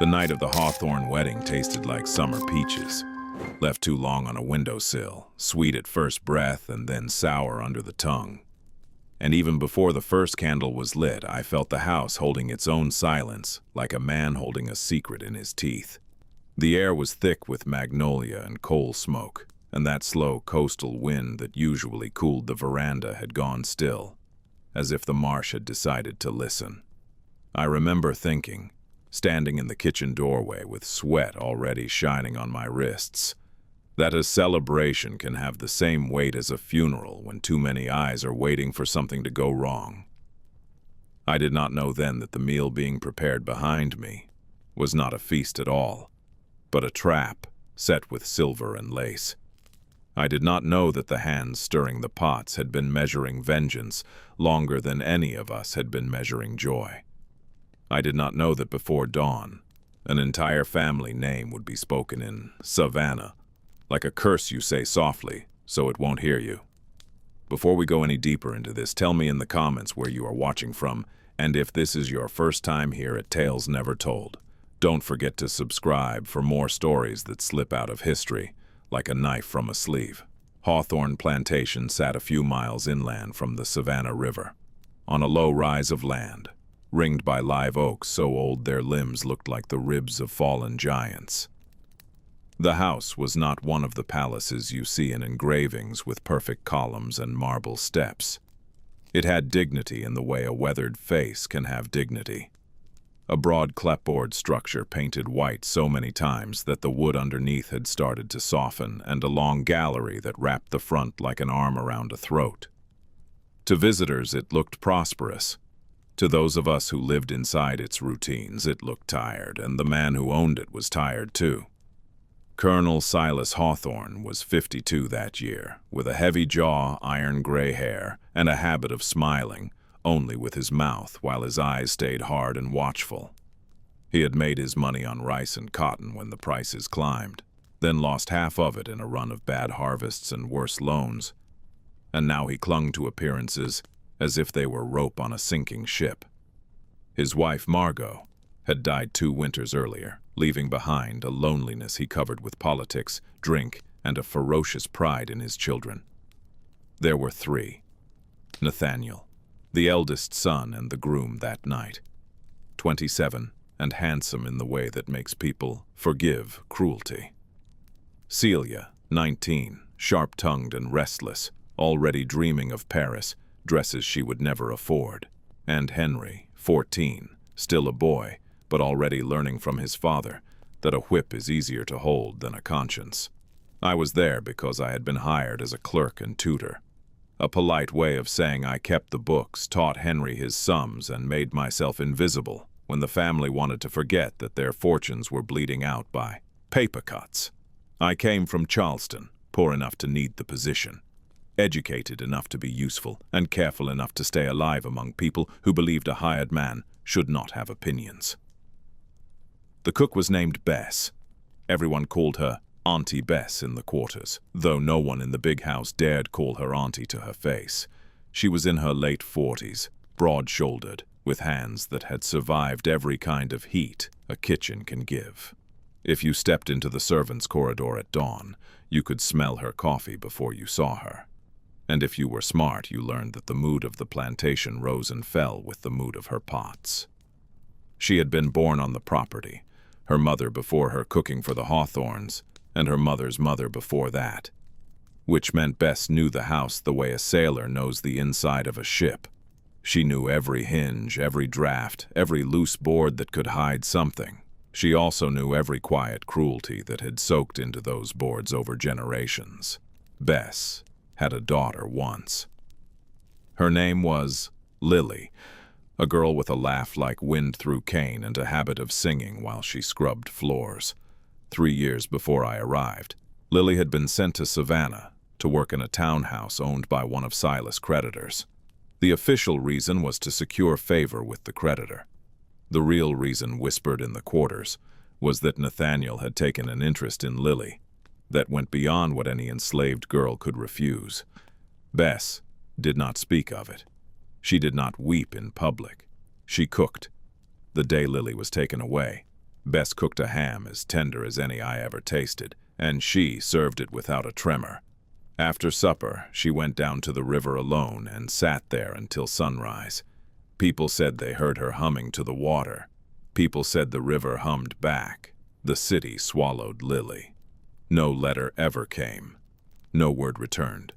The night of the Hawthorne wedding tasted like summer peaches, left too long on a windowsill, sweet at first breath and then sour under the tongue. And even before the first candle was lit, I felt the house holding its own silence, like a man holding a secret in his teeth. The air was thick with magnolia and coal smoke, and that slow coastal wind that usually cooled the veranda had gone still, as if the marsh had decided to listen. I remember thinking, standing in the kitchen doorway with sweat already shining on my wrists, that a celebration can have the same weight as a funeral when too many eyes are waiting for something to go wrong. I did not know then that the meal being prepared behind me was not a feast at all, but a trap set with silver and lace. I did not know that the hands stirring the pots had been measuring vengeance longer than any of us had been measuring joy. I did not know that before dawn, an entire family name would be spoken in Savannah, like a curse you say softly, so it won't hear you. Before we go any deeper into this, tell me in the comments where you are watching from, and if this is your first time here at Tales Never Told. Don't forget to subscribe for more stories that slip out of history, like a knife from a sleeve. Hawthorne Plantation sat a few miles inland from the Savannah River, on a low rise of land, ringed by live oaks so old their limbs looked like the ribs of fallen giants. The house was not one of the palaces you see in engravings with perfect columns and marble steps. It had dignity in the way a weathered face can have dignity. A broad clapboard structure painted white so many times that the wood underneath had started to soften, and a long gallery that wrapped the front like an arm around a throat. To visitors it looked prosperous. To those of us who lived inside its routines, it looked tired, and the man who owned it was tired too. Colonel Silas Hawthorne was 52 that year, with a heavy jaw, iron gray hair, and a habit of smiling, only with his mouth, while his eyes stayed hard and watchful. He had made his money on rice and cotton when the prices climbed, then lost half of it in a run of bad harvests and worse loans, and now he clung to appearances as if they were rope on a sinking ship. His wife, Margot, had died 2 winters earlier, leaving behind a loneliness he covered with politics, drink, and a ferocious pride in his children. There were 3. Nathaniel, the eldest son and the groom that night, 27 and handsome in the way that makes people forgive cruelty. Celia, 19, sharp-tongued and restless, already dreaming of Paris, dresses she would never afford, and Henry, 14, still a boy, but already learning from his father that a whip is easier to hold than a conscience. I was there because I had been hired as a clerk and tutor. A polite way of saying I kept the books, taught Henry his sums, and made myself invisible when the family wanted to forget that their fortunes were bleeding out by paper cuts. I came from Charleston, poor enough to need the position, educated enough to be useful, and careful enough to stay alive among people who believed a hired man should not have opinions. The cook was named Bess. Everyone called her Auntie Bess in the quarters, though no one in the big house dared call her auntie to her face. She was in her late 40s, broad-shouldered, with hands that had survived every kind of heat a kitchen can give. If you stepped into the servants' corridor at dawn, you could smell her coffee before you saw her. And if you were smart, you learned that the mood of the plantation rose and fell with the mood of her pots. She had been born on the property, her mother before her cooking for the Hawthornes, and her mother's mother before that, which meant Bess knew the house the way a sailor knows the inside of a ship. She knew every hinge, every draft, every loose board that could hide something. She also knew every quiet cruelty that had soaked into those boards over generations. Bess had a daughter once. Her name was Lily, a girl with a laugh like wind through cane and a habit of singing while she scrubbed floors. 3 years before I arrived, Lily had been sent to Savannah to work in a townhouse owned by one of Silas' creditors. The official reason was to secure favor with the creditor. The real reason, whispered in the quarters, was that Nathaniel had taken an interest in Lily that went beyond what any enslaved girl could refuse. Bess did not speak of it. She did not weep in public. She cooked. The day Lily was taken away, Bess cooked a ham as tender as any I ever tasted, and she served it without a tremor. After supper, she went down to the river alone and sat there until sunrise. People said they heard her humming to the water. People said the river hummed back. The city swallowed Lily. No letter ever came. No word returned.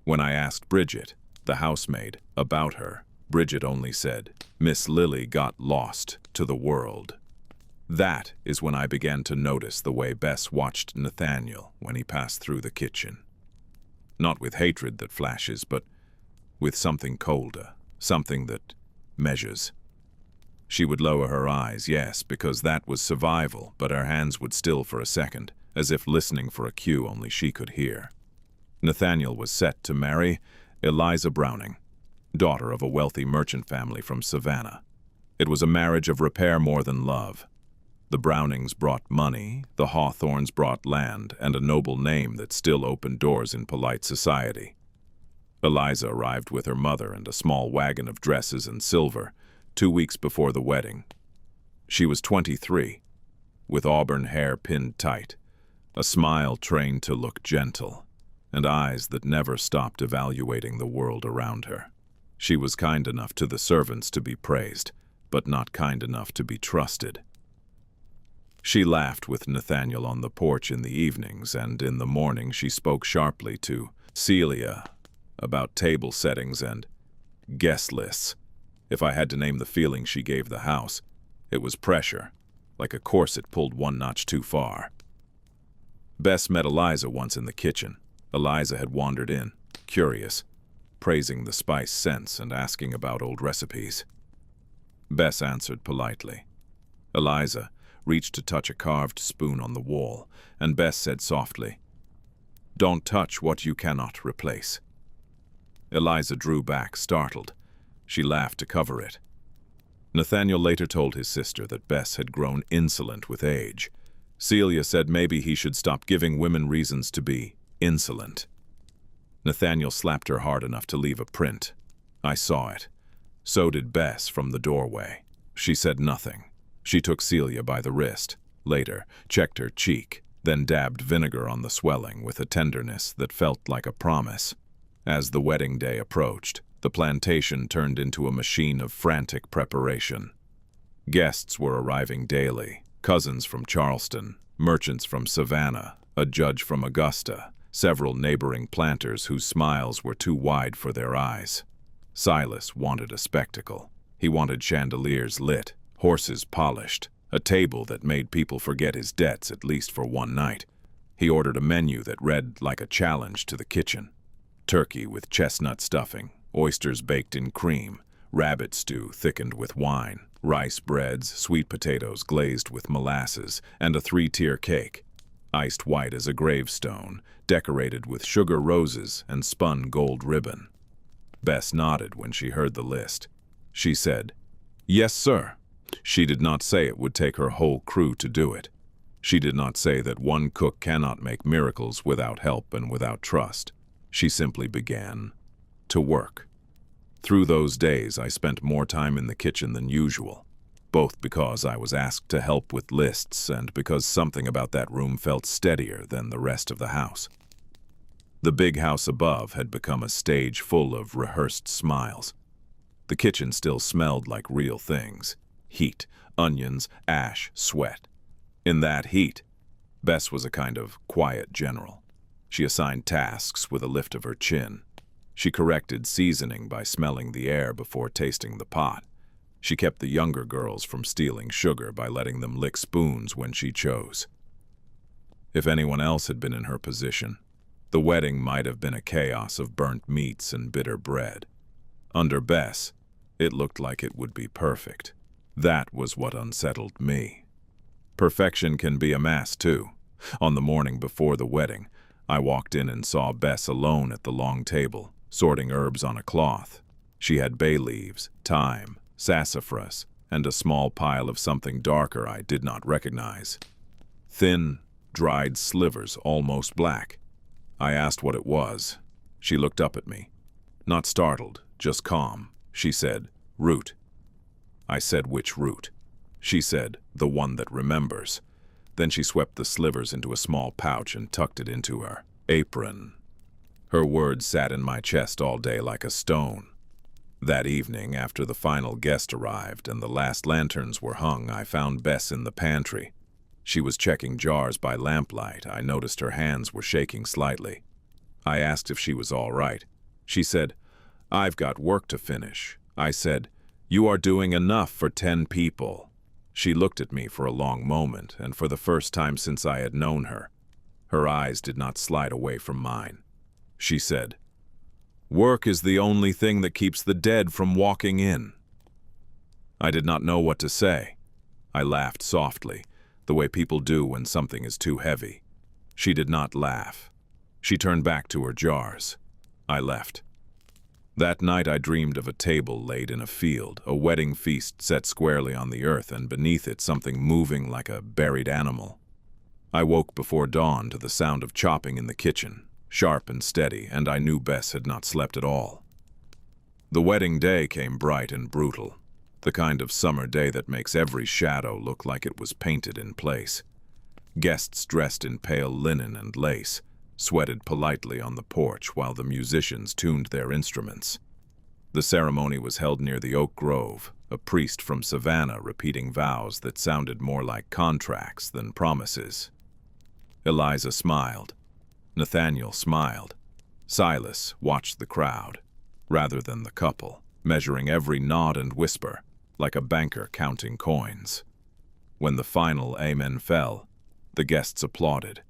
When I asked Bridget, the housemaid, about her, Bridget only said, "Miss Lily got lost to the world." That is when I began to notice the way Bess watched Nathaniel when he passed through the kitchen. Not with hatred that flashes, but with something colder, something that measures. She would lower her eyes, yes, because that was survival, but her hands would still for a second, as if listening for a cue only she could hear. Nathaniel was set to marry Eliza Browning, daughter of a wealthy merchant family from Savannah. It was a marriage of repair more than love. The Brownings brought money, the Hawthorns brought land, and a noble name that still opened doors in polite society. Eliza arrived with her mother and a small wagon of dresses and silver 2 weeks before the wedding. She was 23, with auburn hair pinned tight, a smile trained to look gentle, and eyes that never stopped evaluating the world around her. She was kind enough to the servants to be praised, but not kind enough to be trusted. She laughed with Nathaniel on the porch in the evenings, and in the morning she spoke sharply to Celia about table settings and guest lists. If I had to name the feeling she gave the house, it was pressure, like a corset pulled one notch too far. Bess met Eliza once in the kitchen. Eliza had wandered in, curious, praising the spice scents and asking about old recipes. Bess answered politely. Eliza reached to touch a carved spoon on the wall, and Bess said softly, "Don't touch what you cannot replace." Eliza drew back, startled. She laughed to cover it. Nathaniel later told his sister that Bess had grown insolent with age. Celia said maybe he should stop giving women reasons to be insolent. Nathaniel slapped her hard enough to leave a print. I saw it. So did Bess from the doorway. She said nothing. She took Celia by the wrist, later checked her cheek, then dabbed vinegar on the swelling with a tenderness that felt like a promise. As the wedding day approached, the plantation turned into a machine of frantic preparation. Guests were arriving daily, cousins from Charleston, merchants from Savannah, a judge from Augusta, several neighboring planters whose smiles were too wide for their eyes. Silas wanted a spectacle. He wanted chandeliers lit, horses polished, a table that made people forget his debts at least for one night. He ordered a menu that read like a challenge to the kitchen. Turkey with chestnut stuffing, oysters baked in cream, rabbit stew thickened with wine, rice breads, sweet potatoes glazed with molasses, and a 3-tier cake, iced white as a gravestone, decorated with sugar roses and spun gold ribbon. Bess nodded when she heard the list. She said, "Yes, sir." She did not say it would take her whole crew to do it. She did not say that one cook cannot make miracles without help and without trust. She simply began to work. Through those days, I spent more time in the kitchen than usual, both because I was asked to help with lists and because something about that room felt steadier than the rest of the house. The big house above had become a stage full of rehearsed smiles. The kitchen still smelled like real things. Heat, onions, ash, sweat. In that heat, Bess was a kind of quiet general. She assigned tasks with a lift of her chin. She corrected seasoning by smelling the air before tasting the pot. She kept the younger girls from stealing sugar by letting them lick spoons when she chose. If anyone else had been in her position, the wedding might have been a chaos of burnt meats and bitter bread. Under Bess, it looked like it would be perfect. That was what unsettled me. Perfection can be a mass, too. On the morning before the wedding, I walked in and saw Bess alone at the long table, sorting herbs on a cloth. She had bay leaves, thyme, sassafras, and a small pile of something darker I did not recognize. Thin, dried slivers, almost black. I asked what it was. She looked up at me. Not startled, just calm. She said, "Root." I said, "Which root?" she said, "the one that remembers." Then she swept the slivers into a small pouch and tucked it into her apron. Her words sat in my chest all day like a stone. That evening, after the final guest arrived and the last lanterns were hung, I found Bess in the pantry. She was checking jars by lamplight. I noticed her hands were shaking slightly. I asked if she was all right. She said, "I've got work to finish." I said, "You are doing enough for 10 people." She looked at me for a long moment, and for the first time since I had known her, her eyes did not slide away from mine. She said, "Work is the only thing that keeps the dead from walking in." I did not know what to say. I laughed softly, the way people do when something is too heavy. She did not laugh. She turned back to her jars. I left. That night I dreamed of a table laid in a field, a wedding feast set squarely on the earth, and beneath it something moving like a buried animal. I woke before dawn to the sound of chopping in the kitchen, sharp and steady, and I knew Bess had not slept at all. The wedding day came bright and brutal, the kind of summer day that makes every shadow look like it was painted in place. Guests dressed in pale linen and lace sweated politely on the porch while the musicians tuned their instruments. The ceremony was held near the oak grove, a priest from Savannah repeating vows that sounded more like contracts than promises. Eliza smiled. Nathaniel smiled. Silas watched the crowd, rather than the couple, measuring every nod and whisper, like a banker counting coins. When the final amen fell, the guests applauded.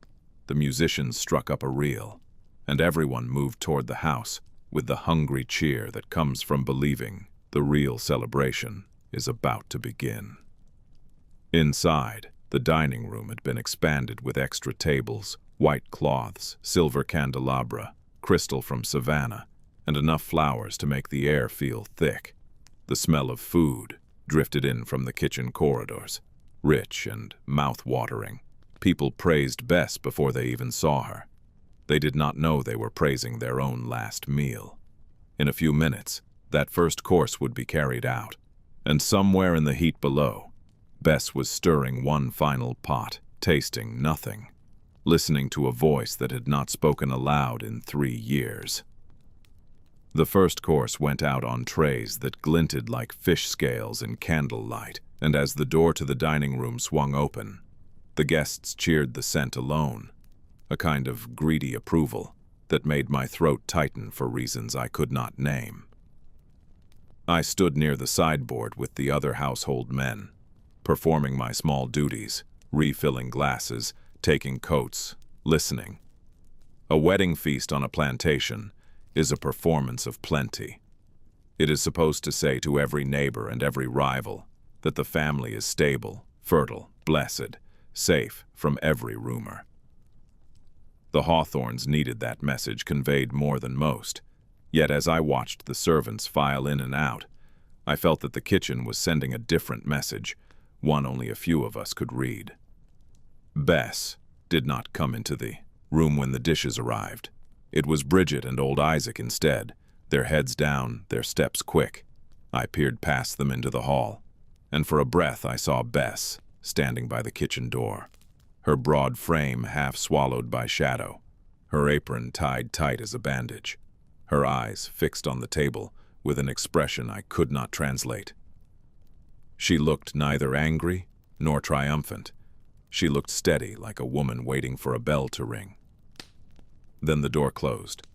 The musicians struck up a reel, and everyone moved toward the house with the hungry cheer that comes from believing the real celebration is about to begin. Inside, the dining room had been expanded with extra tables, white cloths, silver candelabra, crystal from Savannah, and enough flowers to make the air feel thick. The smell of food drifted in from the kitchen corridors, rich and mouth-watering. People praised Bess before they even saw her. They did not know they were praising their own last meal. In a few minutes, that first course would be carried out, and somewhere in the heat below, Bess was stirring one final pot, tasting nothing, listening to a voice that had not spoken aloud in 3 years. The first course went out on trays that glinted like fish scales in candlelight, and as the door to the dining room swung open, the guests cheered the scent alone, a kind of greedy approval that made my throat tighten for reasons I could not name. I stood near the sideboard with the other household men, performing my small duties, refilling glasses, taking coats, listening. A wedding feast on a plantation is a performance of plenty. It is supposed to say to every neighbor and every rival that the family is stable, fertile, blessed, safe from every rumor. The Hawthorns needed that message conveyed more than most, yet as I watched the servants file in and out, I felt that the kitchen was sending a different message, one only a few of us could read. Bess did not come into the room when the dishes arrived. It was Bridget and old Isaac instead, their heads down, their steps quick. I peered past them into the hall, and for a breath I saw Bess standing by the kitchen door, her broad frame half swallowed by shadow, her apron tied tight as a bandage, her eyes fixed on the table with an expression I could not translate. She looked neither angry nor triumphant. She looked steady, like a woman waiting for a bell to ring. Then the door closed.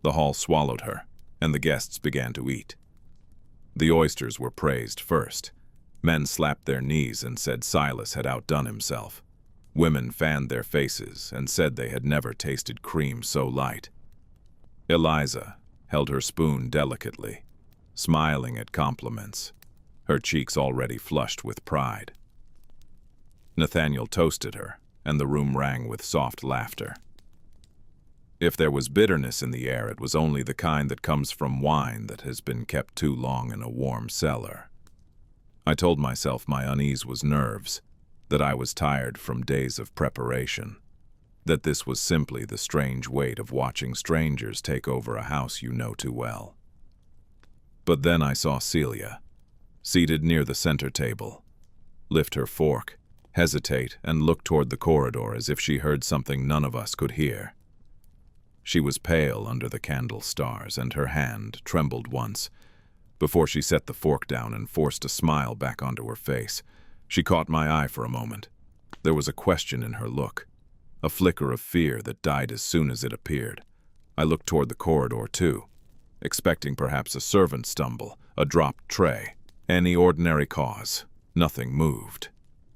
The hall swallowed her, and the guests began to eat. The oysters were praised first. Men slapped their knees and said Silas had outdone himself. Women fanned their faces and said they had never tasted cream so light. Eliza held her spoon delicately, smiling at compliments, her cheeks already flushed with pride. Nathaniel toasted her, and the room rang with soft laughter. If there was bitterness in the air, it was only the kind that comes from wine that has been kept too long in a warm cellar. I told myself my unease was nerves, that I was tired from days of preparation, that this was simply the strange weight of watching strangers take over a house you know too well. But then I saw Celia, seated near the center table, lift her fork, hesitate, and look toward the corridor as if she heard something none of us could hear. She was pale under the candle stars, and her hand trembled once, before she set the fork down and forced a smile back onto her face. She caught my eye for a moment. There was a question in her look, a flicker of fear that died as soon as it appeared. I looked toward the corridor, too, expecting perhaps a servant stumble, a dropped tray, any ordinary cause. Nothing moved.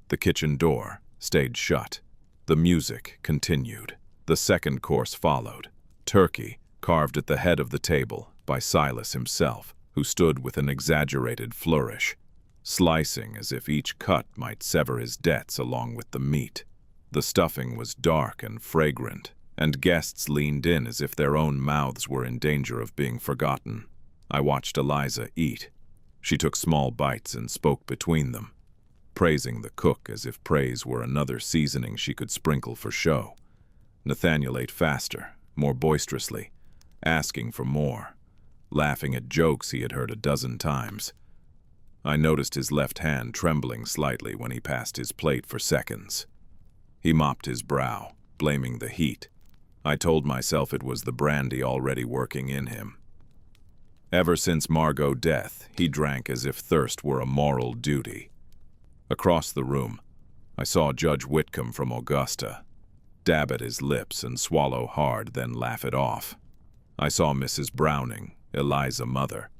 The kitchen door stayed shut. The music continued. The second course followed. Turkey, carved at the head of the table by Silas himself, who stood with an exaggerated flourish, slicing as if each cut might sever his debts along with the meat. The stuffing was dark and fragrant, and guests leaned in as if their own mouths were in danger of being forgotten. I watched Eliza eat. She took small bites and spoke between them, praising the cook as if praise were another seasoning she could sprinkle for show. Nathaniel ate faster, more boisterously, asking for more, laughing at jokes he had heard a dozen times. I noticed his left hand trembling slightly when he passed his plate for seconds. He mopped his brow, blaming the heat. I told myself it was the brandy already working in him. Ever since Margot's death, he drank as if thirst were a moral duty. Across the room, I saw Judge Whitcomb from Augusta dab at his lips and swallow hard, then laugh it off. I saw Mrs. Browning, Eliza's mother,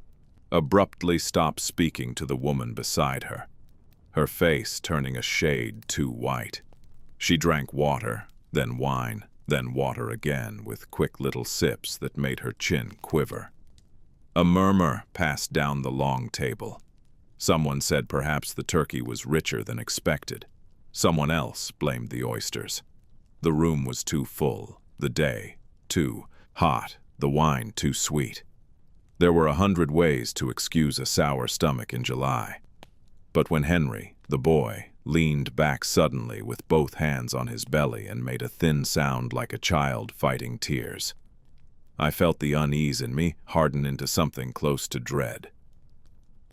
abruptly stop speaking to the woman beside her, her face turning a shade too white. She drank water, then wine, then water again, with quick little sips that made her chin quiver. A murmur passed down the long table. Someone said perhaps the turkey was richer than expected. Someone else blamed the oysters. The room was too full, the day too hot, the wine too sweet. There were 100 ways to excuse a sour stomach in July. But when Henry, the boy, leaned back suddenly with both hands on his belly and made a thin sound like a child fighting tears, I felt the unease in me harden into something close to dread.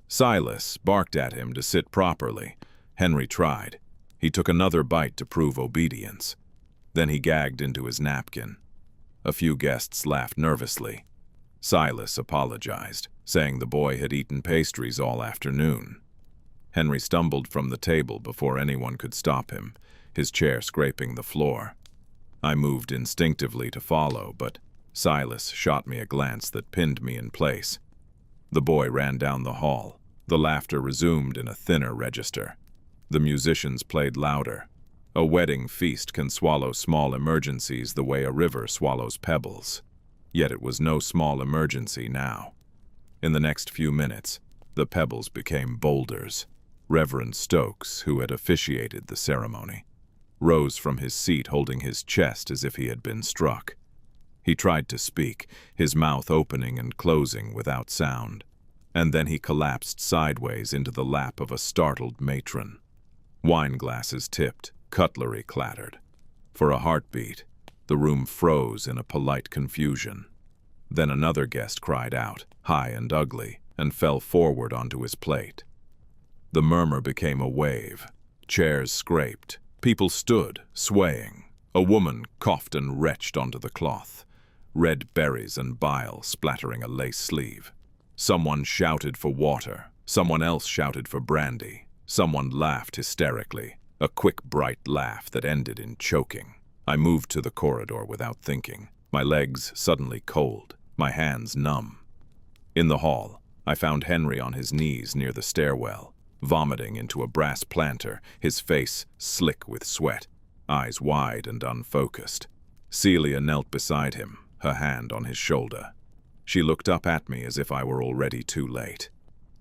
Silas barked at him to sit properly. Henry tried. He took another bite to prove obedience. Then he gagged into his napkin. A few guests laughed nervously. Silas apologized, saying the boy had eaten pastries all afternoon. Henry stumbled from the table before anyone could stop him, his chair scraping the floor. I moved instinctively to follow, but Silas shot me a glance that pinned me in place. The boy ran down the hall. The laughter resumed in a thinner register. The musicians played louder. A wedding feast can swallow small emergencies the way a river swallows pebbles. Yet it was no small emergency now. In the next few minutes, the pebbles became boulders. Reverend Stokes, who had officiated the ceremony, rose from his seat holding his chest as if he had been struck. He tried to speak, his mouth opening and closing without sound, and then he collapsed sideways into the lap of a startled matron. Wine glasses tipped, cutlery clattered. For a heartbeat, the room froze in a polite confusion. Then another guest cried out, high and ugly, and fell forward onto his plate. The murmur became a wave. Chairs scraped. People stood, swaying. A woman coughed and retched onto the cloth, red berries and bile splattering a lace sleeve. Someone shouted for water. Someone else shouted for brandy. Someone laughed hysterically, a quick, bright laugh that ended in choking. I moved to the corridor without thinking, my legs suddenly cold, my hands numb. In the hall, I found Henry on his knees near the stairwell, vomiting into a brass planter, his face slick with sweat, eyes wide and unfocused. Celia knelt beside him, her hand on his shoulder. She looked up at me as if I were already too late.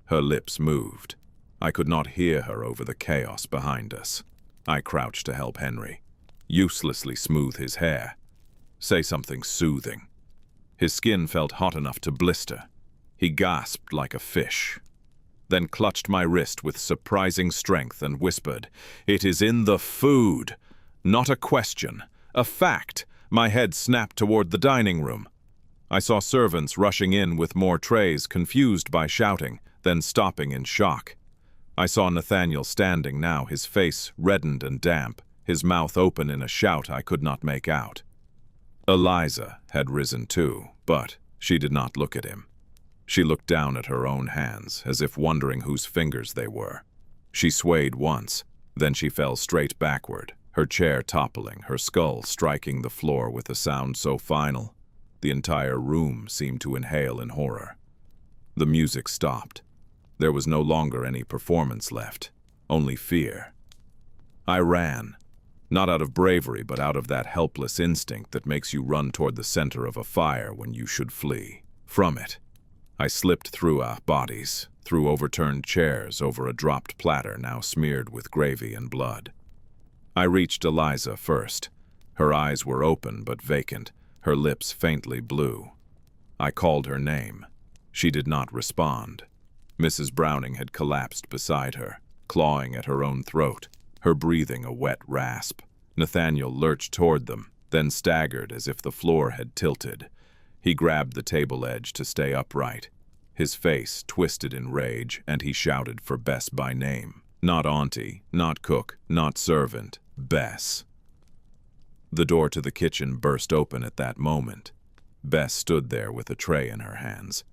Her lips moved. I could not hear her over the chaos behind us. I crouched to help Henry, uselessly smooth his hair, say something soothing. His skin felt hot enough to blister. He gasped like a fish, then clutched my wrist with surprising strength and whispered, "It is in the food." Not a question, a fact. My head snapped toward the dining room. I saw servants rushing in with more trays, confused by shouting, then stopping in shock. I saw Nathaniel standing now, his face reddened and damp, his mouth open in a shout I could not make out. Eliza had risen too, but she did not look at him. She looked down at her own hands, as if wondering whose fingers they were. She swayed once, then she fell straight backward, her chair toppling, her skull striking the floor with a sound so final, the entire room seemed to inhale in horror. The music stopped. There was no longer any performance left, only fear. I ran, not out of bravery, but out of that helpless instinct that makes you run toward the center of a fire when you should flee from it. I slipped through bodies, through overturned chairs, over a dropped platter now smeared with gravy and blood. I reached Eliza first. Her eyes were open but vacant, her lips faintly blue. I called her name. She did not respond. Mrs. Browning had collapsed beside her, clawing at her own throat, her breathing a wet rasp. Nathaniel lurched toward them, then staggered as if the floor had tilted. He grabbed the table edge to stay upright. His face twisted in rage, and he shouted for Bess by name. Not auntie, not cook, not servant, Bess. The door to the kitchen burst open at that moment. Bess stood there with a tray in her hands.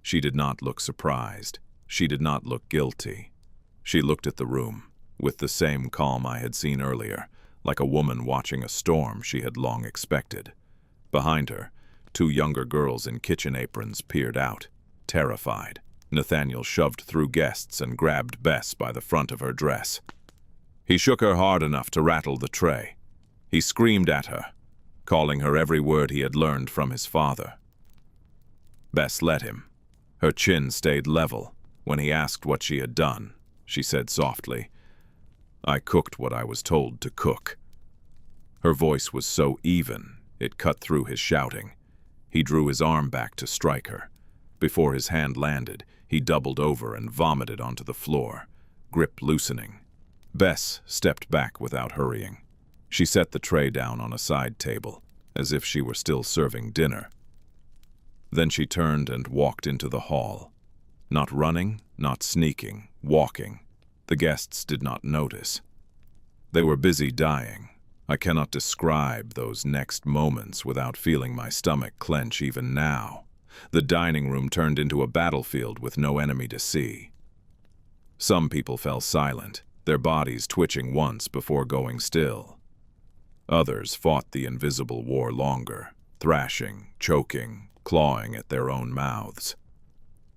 She did not look surprised. She did not look guilty. She looked at the room, with the same calm I had seen earlier, like a woman watching a storm she had long expected. Behind her, two younger girls in kitchen aprons peered out, terrified. Nathaniel shoved through guests and grabbed Bess by the front of her dress. He shook her hard enough to rattle the tray. He screamed at her, calling her every word he had learned from his father. Bess let him. Her chin stayed level. When he asked what she had done, she said softly, "I cooked what I was told to cook." Her voice was so even, it cut through his shouting. He drew his arm back to strike her. Before his hand landed, he doubled over and vomited onto the floor, grip loosening. Bess stepped back without hurrying. She set the tray down on a side table, as if she were still serving dinner. Then she turned and walked into the hall. Not running, not sneaking, walking. The guests did not notice. They were busy dying. I cannot describe those next moments without feeling my stomach clench even now. The dining room turned into a battlefield with no enemy to see. Some people fell silent, their bodies twitching once before going still. Others fought the invisible war longer, thrashing, choking, clawing at their own mouths.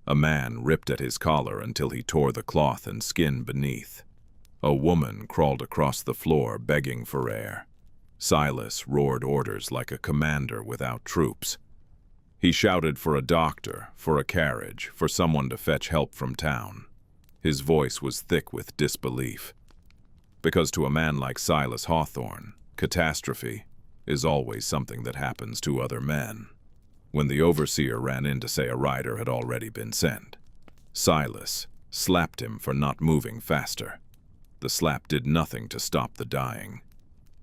A man ripped at his collar until he tore the cloth and skin beneath. A woman crawled across the floor begging for air. Silas roared orders like a commander without troops. He shouted for a doctor, for a carriage, for someone to fetch help from town. His voice was thick with disbelief. Because to a man like Silas Hawthorne, catastrophe is always something that happens to other men. When the overseer ran in to say a rider had already been sent, Silas slapped him for not moving faster. The slap did nothing to stop the dying.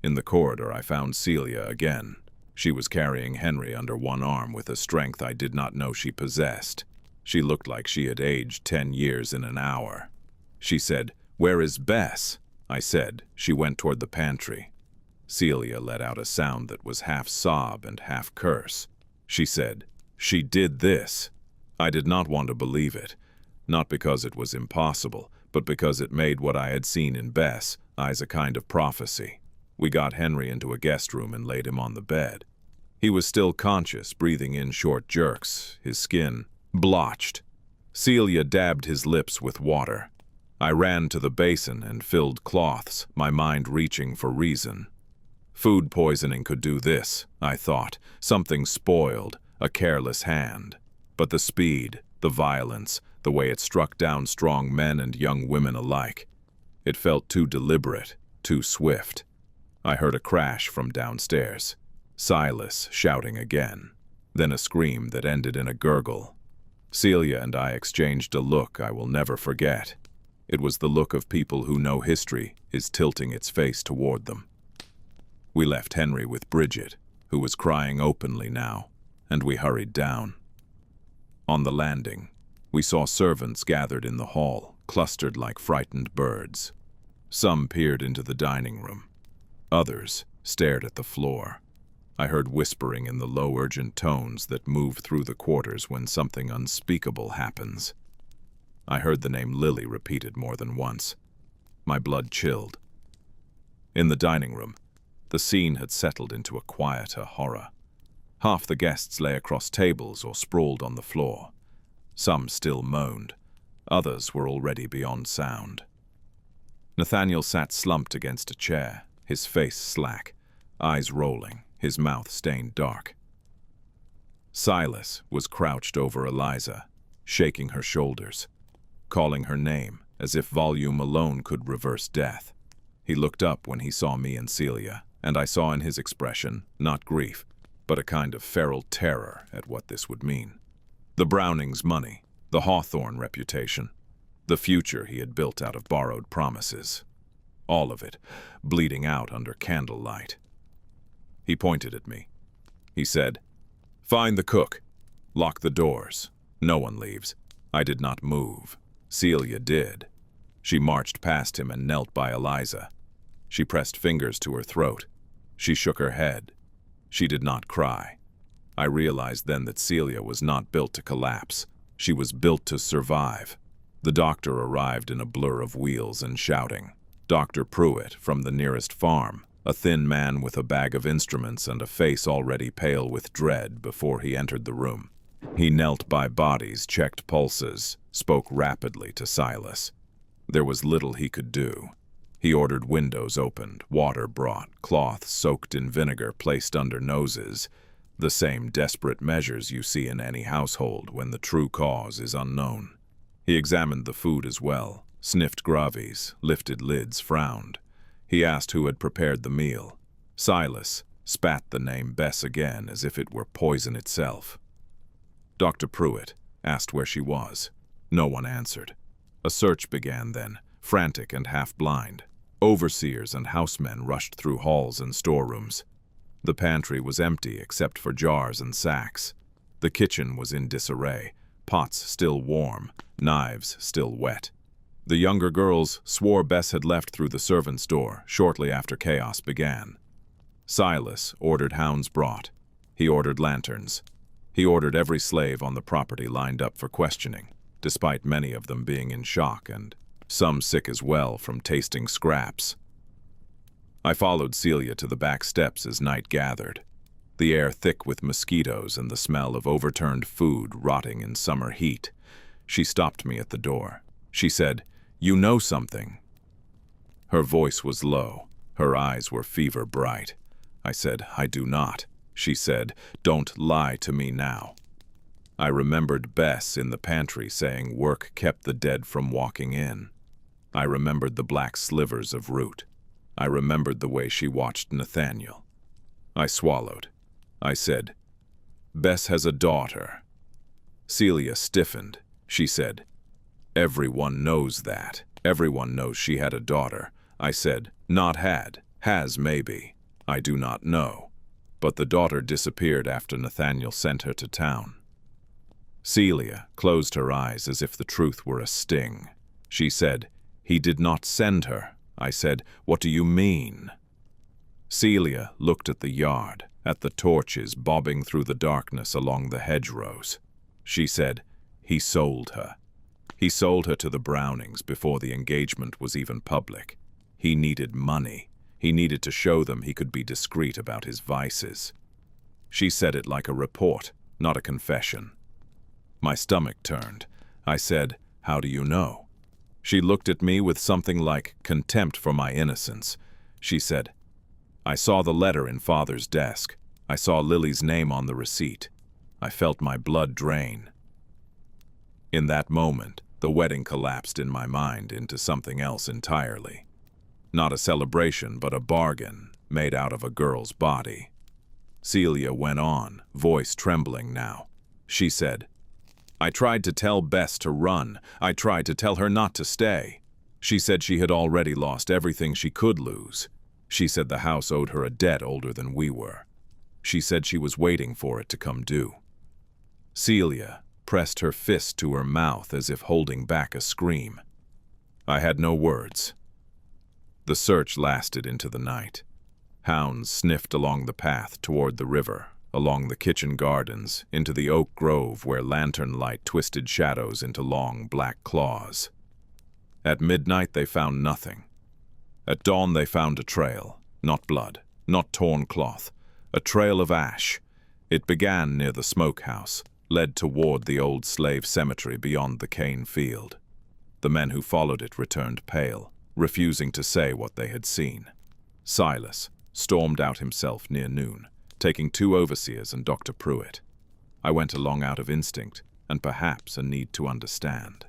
In the corridor I found Celia again. She was carrying Henry under one arm with a strength I did not know she possessed. She looked like she had aged 10 years in an hour. She said, "Where is Bess?" I said. She went toward the pantry. Celia let out a sound that was half sob and half curse. She said, "She did this." I did not want to believe it, not because it was impossible, but because it made what I had seen in Bess eyes a kind of prophecy. We got Henry into a guest room and laid him on the bed. He was still conscious, breathing in short jerks, his skin blotched. Celia dabbed his lips with water. I ran to the basin and filled cloths, my mind reaching for reason. Food poisoning could do this, I thought. Something spoiled, a careless hand. But the speed, the violence, the way it struck down strong men and young women alike. It felt too deliberate, too swift. I heard a crash from downstairs. Silas shouting again. Then a scream that ended in a gurgle. Celia and I exchanged a look I will never forget. It was the look of people who know history is tilting its face toward them. We left Henry with Bridget, who was crying openly now, and we hurried down. On the landing, we saw servants gathered in the hall, clustered like frightened birds. Some peered into the dining room. Others stared at the floor. I heard whispering in the low, urgent tones that move through the quarters when something unspeakable happens. I heard the name Lily repeated more than once. My blood chilled. In the dining room, the scene had settled into a quieter horror. Half the guests lay across tables or sprawled on the floor. Some still moaned. Others were already beyond sound. Nathaniel sat slumped against a chair, his face slack, eyes rolling, his mouth stained dark. Silas was crouched over Eliza, shaking her shoulders, calling her name as if volume alone could reverse death. He looked up when he saw me and Celia, and I saw in his expression not grief, but a kind of feral terror at what this would mean. The Brownings' money, the Hawthorne reputation, the future he had built out of borrowed promises. All of it, bleeding out under candlelight. He pointed at me. He said, "Find the cook. Lock the doors. No one leaves." I did not move. Celia did. She marched past him and knelt by Eliza. She pressed fingers to her throat. She shook her head. She did not cry. I realized then that Celia was not built to collapse. She was built to survive. The doctor arrived in a blur of wheels and shouting. Dr. Pruitt, from the nearest farm, a thin man with a bag of instruments and a face already pale with dread before he entered the room. He knelt by bodies, checked pulses, spoke rapidly to Silas. There was little he could do. He ordered windows opened, water brought, cloths soaked in vinegar placed under noses, the same desperate measures you see in any household when the true cause is unknown. He examined the food as well, sniffed gravies, lifted lids, frowned. He asked who had prepared the meal. Silas spat the name Bess again as if it were poison itself. Dr. Pruitt asked where she was. No one answered. A search began then, frantic and half-blind. Overseers and housemen rushed through halls and storerooms. The pantry was empty except for jars and sacks. The kitchen was in disarray, pots still warm, knives still wet. The younger girls swore Bess had left through the servants' door shortly after chaos began. Silas ordered hounds brought. He ordered lanterns. He ordered every slave on the property lined up for questioning, despite many of them being in shock and some sick as well from tasting scraps. I followed Celia to the back steps as night gathered, the air thick with mosquitoes and the smell of overturned food rotting in summer heat. She stopped me at the door. She said, "You know something." Her voice was low. Her eyes were fever bright. I said, "I do not." She said, "Don't lie to me now." I remembered Bess in the pantry saying work kept the dead from walking in. I remembered the black slivers of root. I remembered the way she watched Nathaniel. I swallowed. I said, "Bess has a daughter." Celia stiffened. She said, "Everyone knows that. Everyone knows she had a daughter." I said, "Not had. Has maybe. I do not know." But the daughter disappeared after Nathaniel sent her to town. Celia closed her eyes as if the truth were a sting. She said, "He did not send her." I said, "What do you mean?" Celia looked at the yard, at the torches bobbing through the darkness along the hedgerows. She said, "He sold her. He sold her to the Brownings before the engagement was even public. He needed money. He needed to show them he could be discreet about his vices." She said it like a report, not a confession. My stomach turned. I said, "How do you know?" She looked at me with something like contempt for my innocence. She said, "I saw the letter in Father's desk. I saw Lily's name on the receipt. I felt my blood drain." In that moment, the wedding collapsed in my mind into something else entirely. Not a celebration, but a bargain made out of a girl's body. Celia went on, voice trembling now. She said, "I tried to tell Bess to run. I tried to tell her not to stay. She said she had already lost everything she could lose. She said the house owed her a debt older than we were. She said she was waiting for it to come due." Celia pressed her fist to her mouth as if holding back a scream. I had no words. The search lasted into the night. Hounds sniffed along the path toward the river, along the kitchen gardens, into the oak grove where lantern light twisted shadows into long black claws. At midnight they found nothing. At dawn they found a trail, not blood, not torn cloth, a trail of ash. It began near the smokehouse, led toward the old slave cemetery beyond the cane field. The men who followed it returned pale, refusing to say what they had seen. Silas stormed out himself near noon, taking 2 overseers and Dr. Pruitt. I went along out of instinct, and perhaps a need to understand.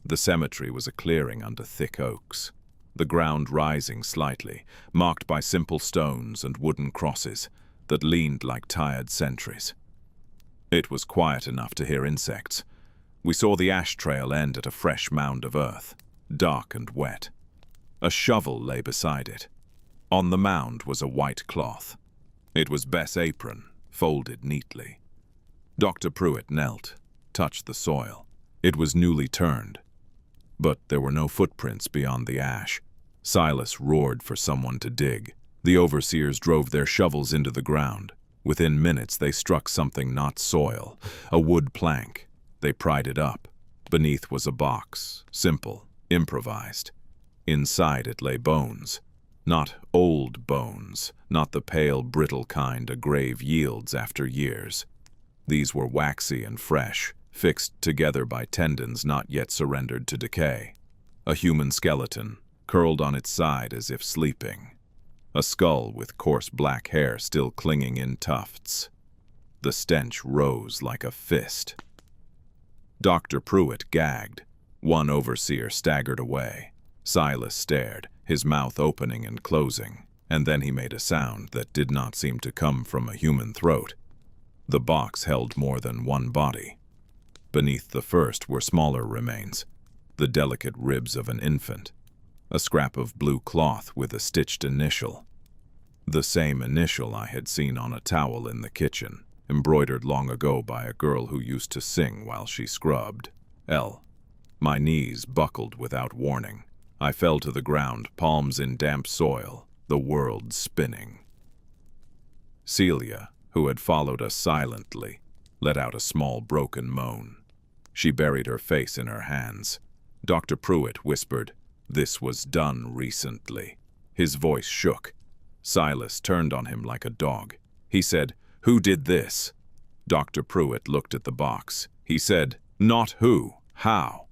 The cemetery was a clearing under thick oaks, the ground rising slightly, marked by simple stones and wooden crosses that leaned like tired sentries. It was quiet enough to hear insects. We saw the ash trail end at a fresh mound of earth, dark and wet. A shovel lay beside it. On the mound was a white cloth. It was Bess' apron, folded neatly. Dr. Pruitt knelt, touched the soil. It was newly turned, but there were no footprints beyond the ash. Silas roared for someone to dig. The overseers drove their shovels into the ground. Within minutes they struck something not soil, a wood plank. They pried it up. Beneath was a box, simple, improvised. Inside it lay bones. Not old bones, not the pale, brittle kind a grave yields after years. These were waxy and fresh, fixed together by tendons not yet surrendered to decay. A human skeleton, curled on its side as if sleeping. A skull with coarse black hair still clinging in tufts. The stench rose like a fist. Dr. Pruitt gagged. One overseer staggered away. Silas stared, his mouth opening and closing, and then he made a sound that did not seem to come from a human throat. The box held more than one body. Beneath the first were smaller remains, the delicate ribs of an infant, a scrap of blue cloth with a stitched initial. The same initial I had seen on a towel in the kitchen, embroidered long ago by a girl who used to sing while she scrubbed. L. My knees buckled without warning. I fell to the ground, palms in damp soil, the world spinning. Celia, who had followed us silently, let out a small broken moan. She buried her face in her hands. Dr. Pruitt whispered, "This was done recently." His voice shook. Silas turned on him like a dog. He said, "Who did this?" Dr. Pruitt looked at the box. He said, "Not who, how."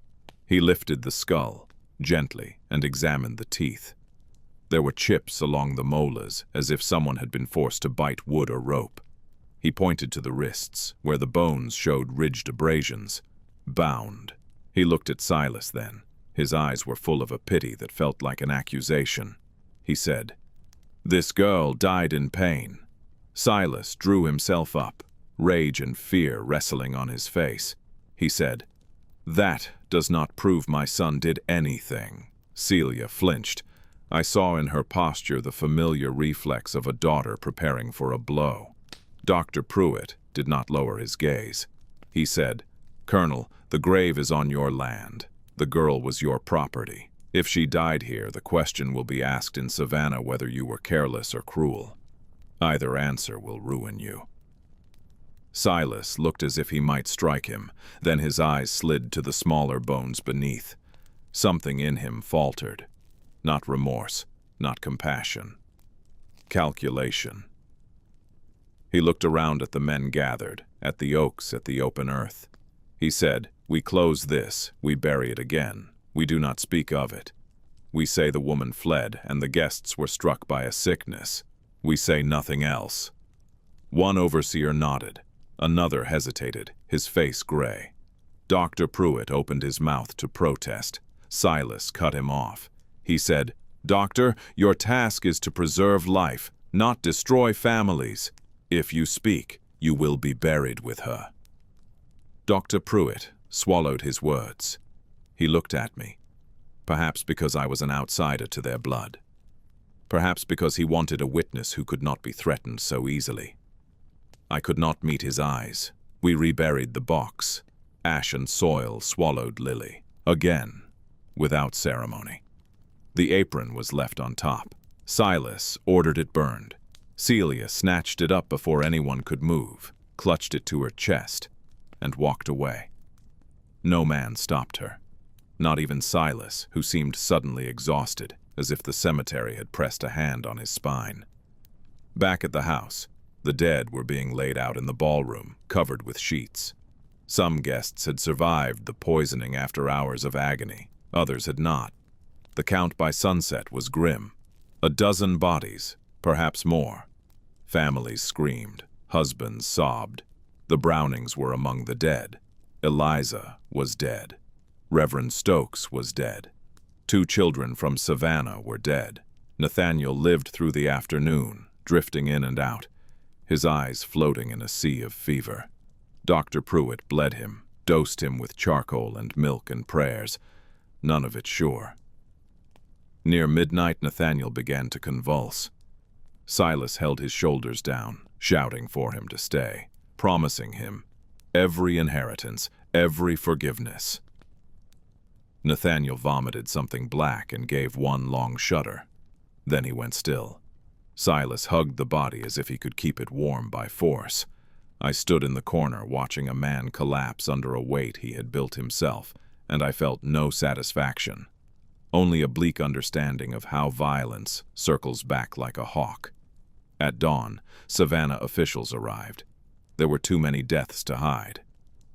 He lifted the skull, gently, and examined the teeth. There were chips along the molars, as if someone had been forced to bite wood or rope. He pointed to the wrists, where the bones showed ridged abrasions. Bound. He looked at Silas then. His eyes were full of a pity that felt like an accusation. He said, "This girl died in pain." Silas drew himself up, rage and fear wrestling on his face. He said, "That does not prove my son did anything." Celia flinched. I saw in her posture the familiar reflex of a daughter preparing for a blow. Dr. Pruitt did not lower his gaze. He said, "Colonel, the grave is on your land. The girl was your property. If she died here, the question will be asked in Savannah whether you were careless or cruel. Either answer will ruin you." Silas looked as if he might strike him, then his eyes slid to the smaller bones beneath. Something in him faltered. Not remorse, not compassion. Calculation. He looked around at the men gathered, at the oaks, at the open earth. He said, "We close this, we bury it again. We do not speak of it. We say the woman fled, and the guests were struck by a sickness. We say nothing else." One overseer nodded. Another hesitated, his face gray. Dr. Pruitt opened his mouth to protest. Silas cut him off. He said, "Doctor, your task is to preserve life, not destroy families. If you speak, you will be buried with her." Dr. Pruitt swallowed his words. He looked at me, perhaps because I was an outsider to their blood. Perhaps because he wanted a witness who could not be threatened so easily. I could not meet his eyes. We reburied the box. Ash and soil swallowed Lily. Again. without ceremony. The apron was left on top. Silas ordered it burned. Celia snatched it up before anyone could move, clutched it to her chest, and walked away. No man stopped her. Not even Silas, who seemed suddenly exhausted, as if the cemetery had pressed a hand on his spine. Back at the house, the dead were being laid out in the ballroom, covered with sheets. Some guests had survived the poisoning after hours of agony, others had not. The count by sunset was grim. 12 bodies, perhaps more. Families screamed, husbands sobbed. The Brownings were among the dead. Eliza was dead. Reverend Stokes was dead. 2 children from Savannah were dead. Nathaniel lived through the afternoon, drifting in and out, his eyes floating in a sea of fever. Dr. Pruitt bled him, dosed him with charcoal and milk and prayers, none of it sure. Near midnight, Nathaniel began to convulse. Silas held his shoulders down, shouting for him to stay, promising him every inheritance, every forgiveness. Nathaniel vomited something black and gave one long shudder. Then he went still. Silas hugged the body as if he could keep it warm by force. I stood in the corner watching a man collapse under a weight he had built himself, and I felt no satisfaction. Only a bleak understanding of how violence circles back like a hawk. At dawn, Savannah officials arrived. There were too many deaths to hide.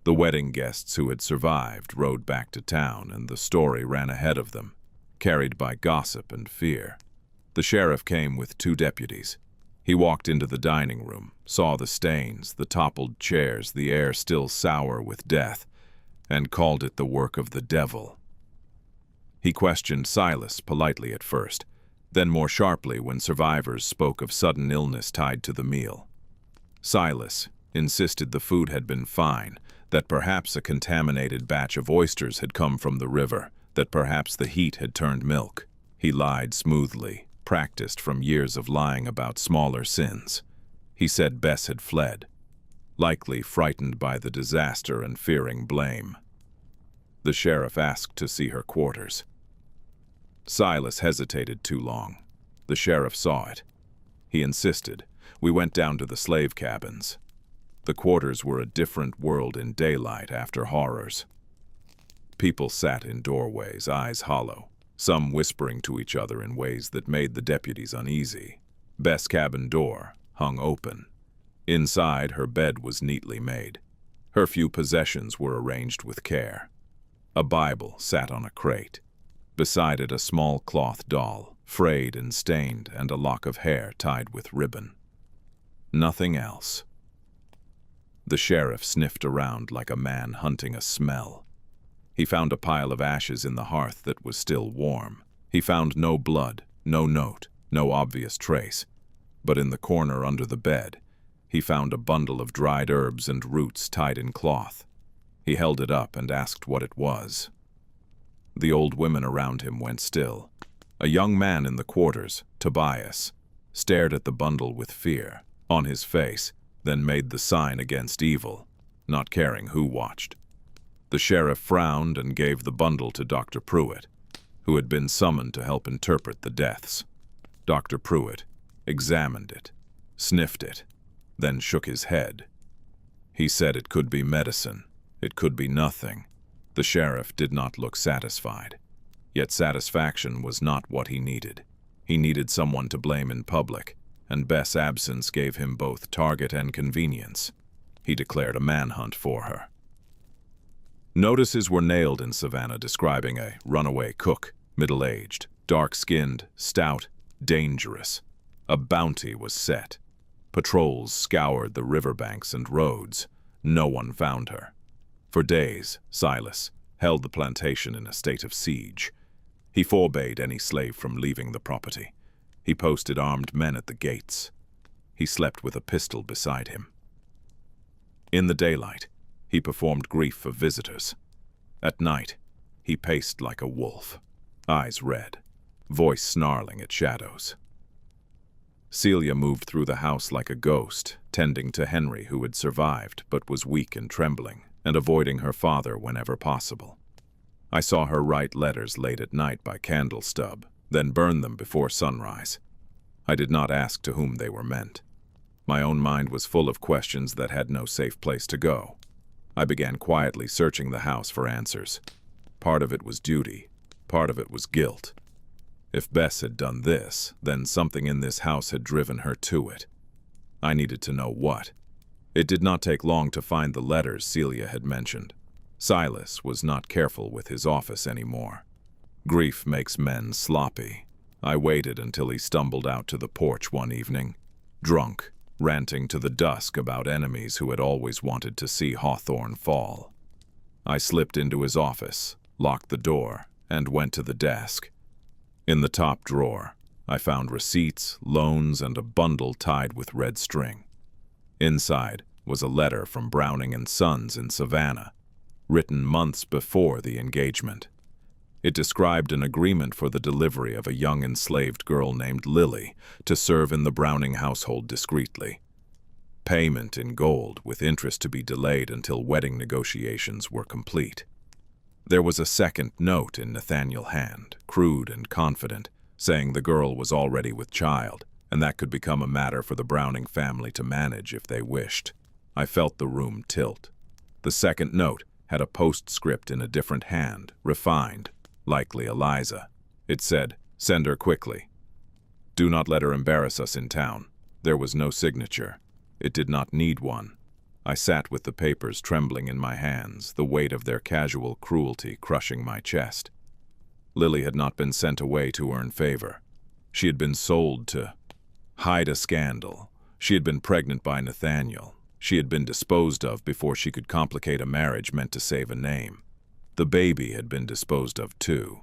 The wedding guests who had survived rode back to town, and the story ran ahead of them, carried by gossip and fear. The sheriff came with 2 deputies. He walked into the dining room, saw the stains, the toppled chairs, the air still sour with death, and called it the work of the devil. He questioned Silas politely at first, then more sharply when survivors spoke of sudden illness tied to the meal. Silas insisted the food had been fine, that perhaps a contaminated batch of oysters had come from the river, that perhaps the heat had turned milk. He lied smoothly, practiced from years of lying about smaller sins. He said Bess had fled, likely frightened by the disaster and fearing blame. The sheriff asked to see her quarters. Silas hesitated too long. The sheriff saw it. He insisted. We went down to the slave cabins. The quarters were a different world in daylight after horrors. People sat in doorways, eyes hollow, some whispering to each other in ways that made the deputies uneasy. Bess' cabin door hung open. Inside, her bed was neatly made. Her few possessions were arranged with care. A Bible sat on a crate. Beside it, a small cloth doll, frayed and stained, and a lock of hair tied with ribbon. Nothing else. The sheriff sniffed around like a man hunting a smell. He found a pile of ashes in the hearth that was still warm. He found no blood, no note, no obvious trace. But in the corner under the bed, he found a bundle of dried herbs and roots tied in cloth. He held it up and asked what it was. The old women around him went still. A young man in the quarters, Tobias, stared at the bundle with fear on his face, then made the sign against evil, not caring who watched. The sheriff frowned and gave the bundle to Dr. Pruitt, who had been summoned to help interpret the deaths. Dr. Pruitt examined it, sniffed it, then shook his head. He said it could be medicine, it could be nothing. The sheriff did not look satisfied. Yet satisfaction was not what he needed. He needed someone to blame in public, and Bess' absence gave him both target and convenience. He declared a manhunt for her. Notices were nailed in Savannah describing a runaway cook, middle-aged, dark-skinned, stout, dangerous. A bounty was set. Patrols scoured the riverbanks and roads. No one found her. For days, Silas held the plantation in a state of siege. He forbade any slave from leaving the property. He posted armed men at the gates. He slept with a pistol beside him. In the daylight, he performed grief for visitors. At night, he paced like a wolf, eyes red, voice snarling at shadows. Celia moved through the house like a ghost, tending to Henry, who had survived but was weak and trembling, and avoiding her father whenever possible. I saw her write letters late at night by candle stub, then burn them before sunrise. I did not ask to whom they were meant. My own mind was full of questions that had no safe place to go. I began quietly searching the house for answers. Part of it was duty, part of it was guilt. If Bess had done this, then something in this house had driven her to it. I needed to know what. It did not take long to find the letters Celia had mentioned. Silas was not careful with his office anymore. Grief makes men sloppy. I waited until he stumbled out to the porch one evening, drunk, ranting to the dusk about enemies who had always wanted to see Hawthorne fall. I slipped into his office, locked the door, and went to the desk. In the top drawer, I found receipts, loans, and a bundle tied with red string. Inside was a letter from Browning and Sons in Savannah, written months before the engagement. It described an agreement for the delivery of a young enslaved girl named Lily to serve in the Browning household discreetly. Payment in gold, with interest to be delayed until wedding negotiations were complete. There was a second note in Nathaniel's hand, crude and confident, saying the girl was already with child, and that could become a matter for the Browning family to manage if they wished. I felt the room tilt. The second note had a postscript in a different hand, refined, likely Eliza. It said, "Send her quickly. Do not let her embarrass us in town." There was no signature. It did not need one. I sat with the papers trembling in my hands, the weight of their casual cruelty crushing my chest. Lily had not been sent away to earn favor. She had been sold to hide a scandal. She had been pregnant by Nathaniel. She had been disposed of before she could complicate a marriage meant to save a name. The baby had been disposed of too.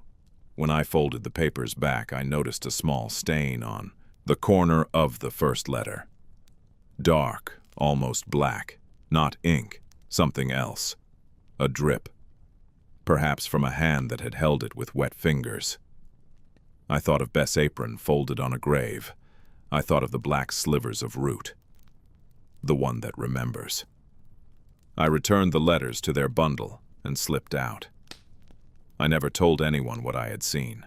When I folded the papers back, I noticed a small stain on the corner of the first letter. Dark, almost black, not ink, something else. A drip. Perhaps from a hand that had held it with wet fingers. I thought of Bess' apron folded on a grave. I thought of the black slivers of root. The one that remembers. I returned the letters to their bundle and slipped out. I never told anyone what I had seen.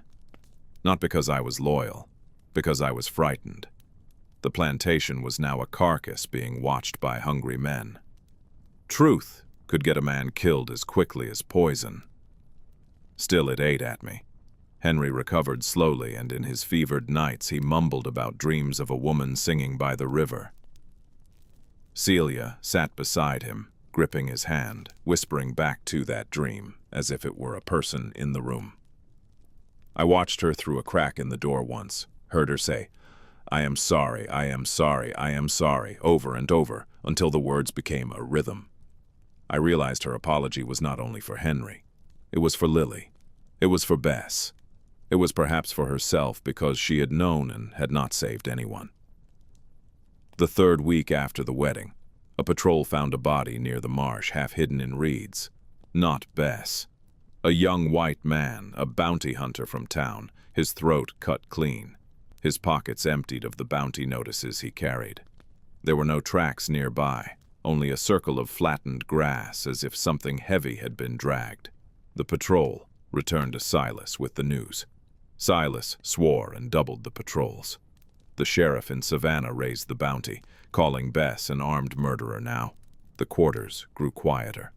Not because I was loyal, because I was frightened. The plantation was now a carcass being watched by hungry men. Truth could get a man killed as quickly as poison. Still, it ate at me. Henry recovered slowly, and in his fevered nights he mumbled about dreams of a woman singing by the river. Celia sat beside him, gripping his hand, whispering back to that dream, as if it were a person in the room. I watched her through a crack in the door once, heard her say, "I am sorry, I am sorry, I am sorry," over and over, until the words became a rhythm. I realized her apology was not only for Henry. It was for Lily. It was for Bess. It was perhaps for herself, because she had known and had not saved anyone. The third week after the wedding, a patrol found a body near the marsh, half hidden in reeds. Not Bess. A young white man, a bounty hunter from town, his throat cut clean, his pockets emptied of the bounty notices he carried. There were no tracks nearby, only a circle of flattened grass, as if something heavy had been dragged. The patrol returned to Silas with the news. Silas swore and doubled the patrols. The sheriff in Savannah raised the bounty, calling Bess an armed murderer now. The quarters grew quieter.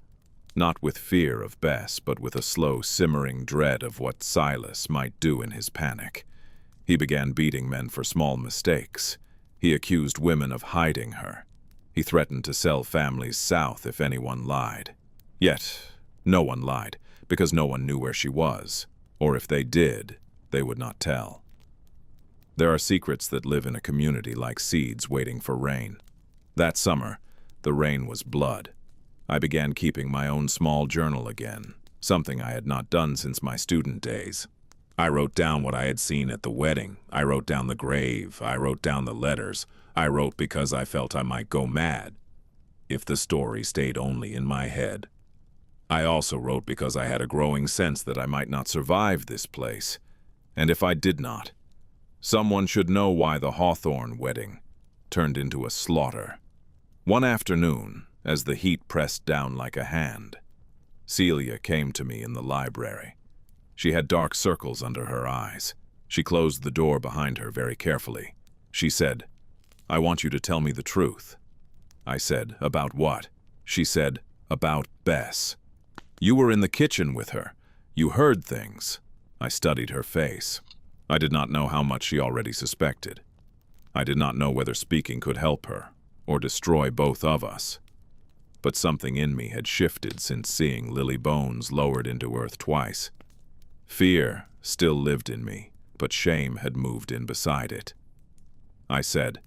Not with fear of Bess, but with a slow, simmering dread of what Silas might do in his panic. He began beating men for small mistakes. He accused women of hiding her. He threatened to sell families south if anyone lied. Yet, no one lied, because no one knew where she was. Or if they did, they would not tell. There are secrets that live in a community like seeds waiting for rain. That summer, the rain was blood. I began keeping my own small journal again, something I had not done since my student days. I wrote down what I had seen at the wedding. I wrote down the grave. I wrote down the letters. I wrote because I felt I might go mad if the story stayed only in my head. I also wrote because I had a growing sense that I might not survive this place. And if I did not, someone should know why the Hawthorne wedding turned into a slaughter. One afternoon, as the heat pressed down like a hand, Celia came to me in the library. She had dark circles under her eyes. She closed the door behind her very carefully. She said, "I want you to tell me the truth." I said, "About what?" She said, "About Bess. You were in the kitchen with her. You heard things." I studied her face. I did not know how much she already suspected. I did not know whether speaking could help her, or destroy both of us. But something in me had shifted since seeing Lily Bones lowered into earth twice. Fear still lived in me, but shame had moved in beside it. I said,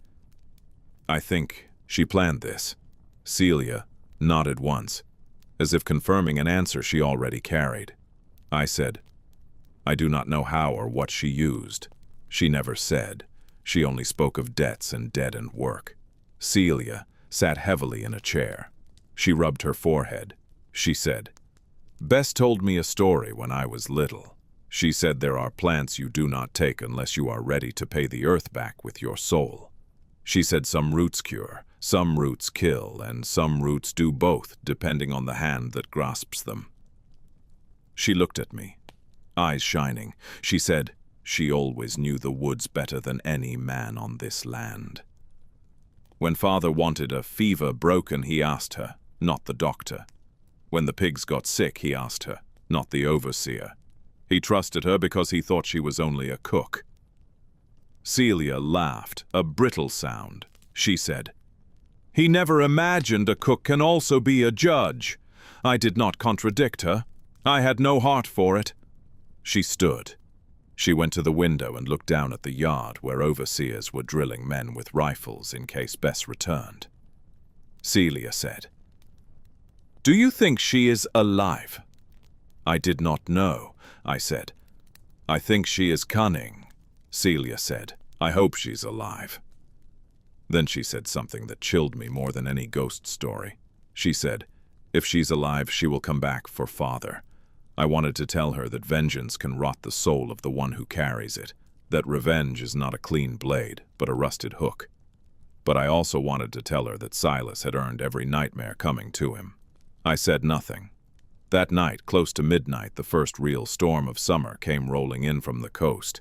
"I think she planned this." Celia nodded once, as if confirming an answer she already carried. I said, "I do not know how or what she used. She never said. She only spoke of debts and dead-end work." Celia sat heavily in a chair. She rubbed her forehead. She said, "Bess told me a story when I was little. She said there are plants you do not take unless you are ready to pay the earth back with your soul. She said some roots cure, some roots kill, and some roots do both, depending on the hand that grasps them." She looked at me, eyes shining. She said, "She always knew the woods better than any man on this land." When Father wanted a fever broken, he asked her, not the doctor. When the pigs got sick, he asked her, not the overseer. He trusted her because he thought she was only a cook. Celia laughed, a brittle sound. She said, "He never imagined a cook can also be a judge." I did not contradict her. I had no heart for it. She stood. She went to the window and looked down at the yard where overseers were drilling men with rifles in case Bess returned. Celia said, "Do you think she is alive?" I did not know, I said. "I think she is cunning." Celia said, "I hope she's alive." Then she said something that chilled me more than any ghost story. She said, "If she's alive, she will come back for Father." I wanted to tell her that vengeance can rot the soul of the one who carries it, that revenge is not a clean blade, but a rusted hook. But I also wanted to tell her that Silas had earned every nightmare coming to him. I said nothing. That night, close to midnight, the first real storm of summer came rolling in from the coast.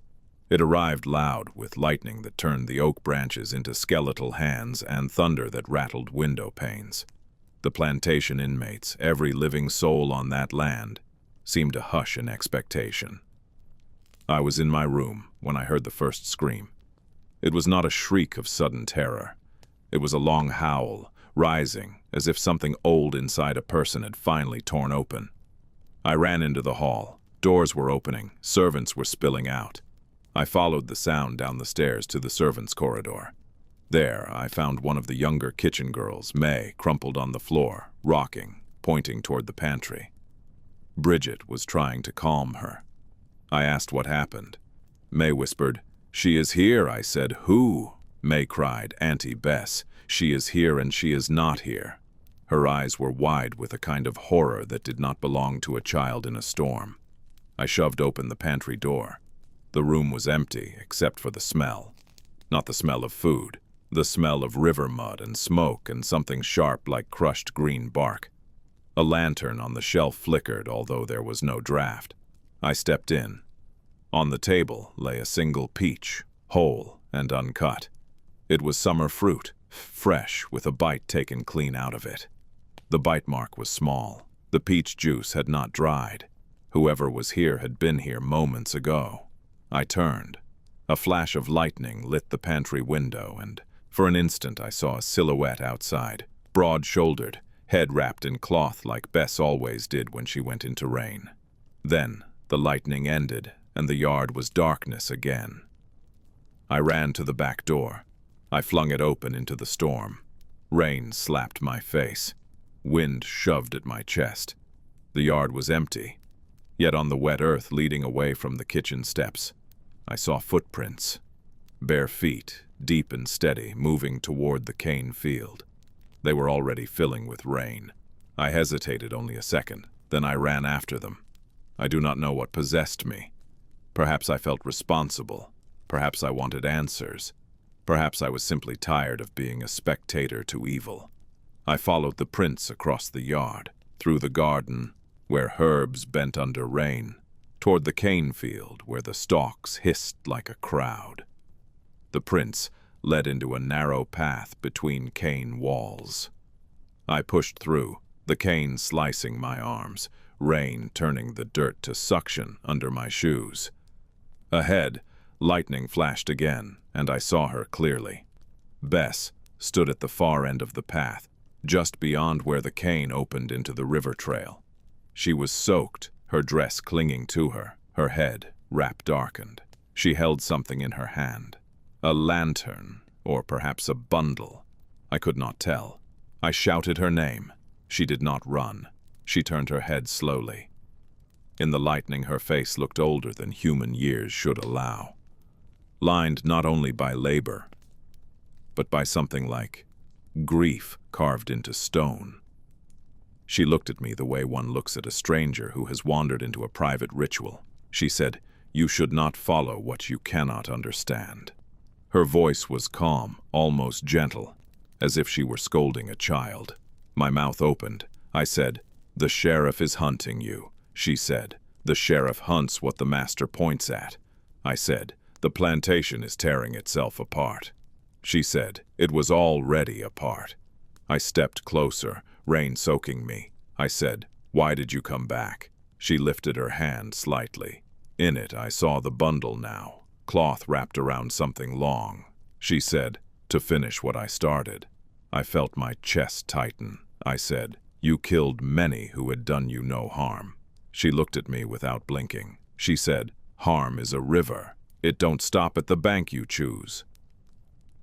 It arrived loud, with lightning that turned the oak branches into skeletal hands and thunder that rattled window panes. The plantation inmates, every living soul on that land, seemed to hush in expectation. I was in my room when I heard the first scream. It was not a shriek of sudden terror. It was a long howl, rising as if something old inside a person had finally torn open. I ran into the hall. Doors were opening. Servants were spilling out. I followed the sound down the stairs to the servants' corridor. There, I found one of the younger kitchen girls, May, crumpled on the floor, rocking, pointing toward the pantry. Bridget was trying to calm her. I asked what happened. May whispered, "She is here," I said. "Who?" May cried, "Auntie Bess. She is here and she is not here." Her eyes were wide with a kind of horror that did not belong to a child in a storm. I shoved open the pantry door. The room was empty, except for the smell. Not the smell of food, the smell of river mud and smoke and something sharp like crushed green bark. A lantern on the shelf flickered, although there was no draft. I stepped in. On the table lay a single peach, whole and uncut. It was summer fruit, fresh, with a bite taken clean out of it. The bite mark was small. The peach juice had not dried. Whoever was here had been here moments ago. I turned. A flash of lightning lit the pantry window, and for an instant I saw a silhouette outside, broad-shouldered, head wrapped in cloth like Bess always did when she went into rain. Then the lightning ended, and the yard was darkness again. I ran to the back door. I flung it open into the storm. Rain slapped my face. Wind shoved at my chest. The yard was empty. Yet on the wet earth leading away from the kitchen steps, I saw footprints. Bare feet, deep and steady, moving toward the cane field. They were already filling with rain. I hesitated only a second, then I ran after them. I do not know what possessed me. Perhaps I felt responsible. Perhaps I wanted answers. Perhaps I was simply tired of being a spectator to evil. I followed the prints across the yard, through the garden, where herbs bent under rain, toward the cane field where the stalks hissed like a crowd. The prints led into a narrow path between cane walls. I pushed through, the cane slicing my arms, rain turning the dirt to suction under my shoes. Ahead, lightning flashed again, and I saw her clearly. Bess stood at the far end of the path, just beyond where the cane opened into the river trail. She was soaked, her dress clinging to her, her head wrap darkened. She held something in her hand. A lantern, or perhaps a bundle. I could not tell. I shouted her name. She did not run. She turned her head slowly. In the lightning, her face looked older than human years should allow, lined not only by labor, but by something like grief carved into stone. She looked at me the way one looks at a stranger who has wandered into a private ritual. She said, "You should not follow what you cannot understand." Her voice was calm, almost gentle, as if she were scolding a child. My mouth opened. I said, "The sheriff is hunting you." She said, "The sheriff hunts what the master points at." I said, "The plantation is tearing itself apart." She said, "It was already apart." I stepped closer, rain soaking me. I said, "Why did you come back?" She lifted her hand slightly. In it I saw the bundle now, cloth wrapped around something long. She said, "To finish what I started." I felt my chest tighten. I said, "You killed many who had done you no harm." She looked at me without blinking. She said, "Harm is a river. It don't stop at the bank you choose."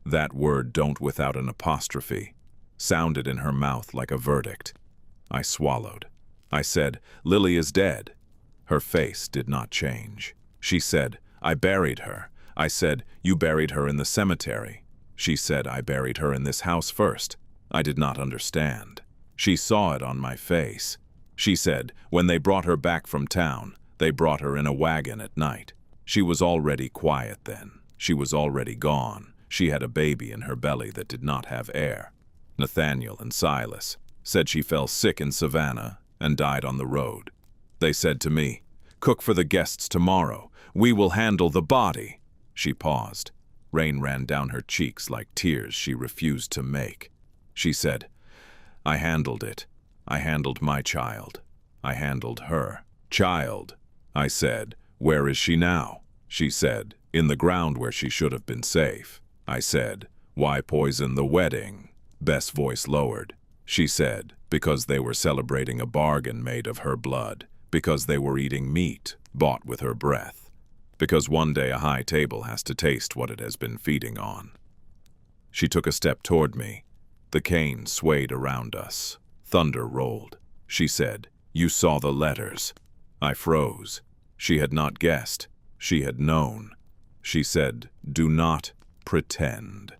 That word, "don't," without an apostrophe, sounded in her mouth like a verdict. I swallowed. I said, "Lily is dead." Her face did not change. She said, "I buried her." I said, "You buried her in the cemetery." She said, "I buried her in this house first." I did not understand. She saw it on my face. She said, "When they brought her back from town, they brought her in a wagon at night." She was already quiet then. She was already gone. She had a baby in her belly that did not have air. Nathaniel and Silas said she fell sick in Savannah and died on the road. They said to me, "Cook for the guests tomorrow. We will handle the body." She paused. Rain ran down her cheeks like tears she refused to make. She said, "I handled it. I handled my child. I handled her." "Child," I said, "where is she now?" She said, "In the ground where she should have been safe." I said, "Why poison the wedding?" Bess' voice lowered. She said, "Because they were celebrating a bargain made of her blood. Because they were eating meat bought with her breath. Because one day a high table has to taste what it has been feeding on." She took a step toward me. The cane swayed around us. Thunder rolled. She said, "You saw the letters." I froze. She had not guessed. She had known. She said, "Do not pretend."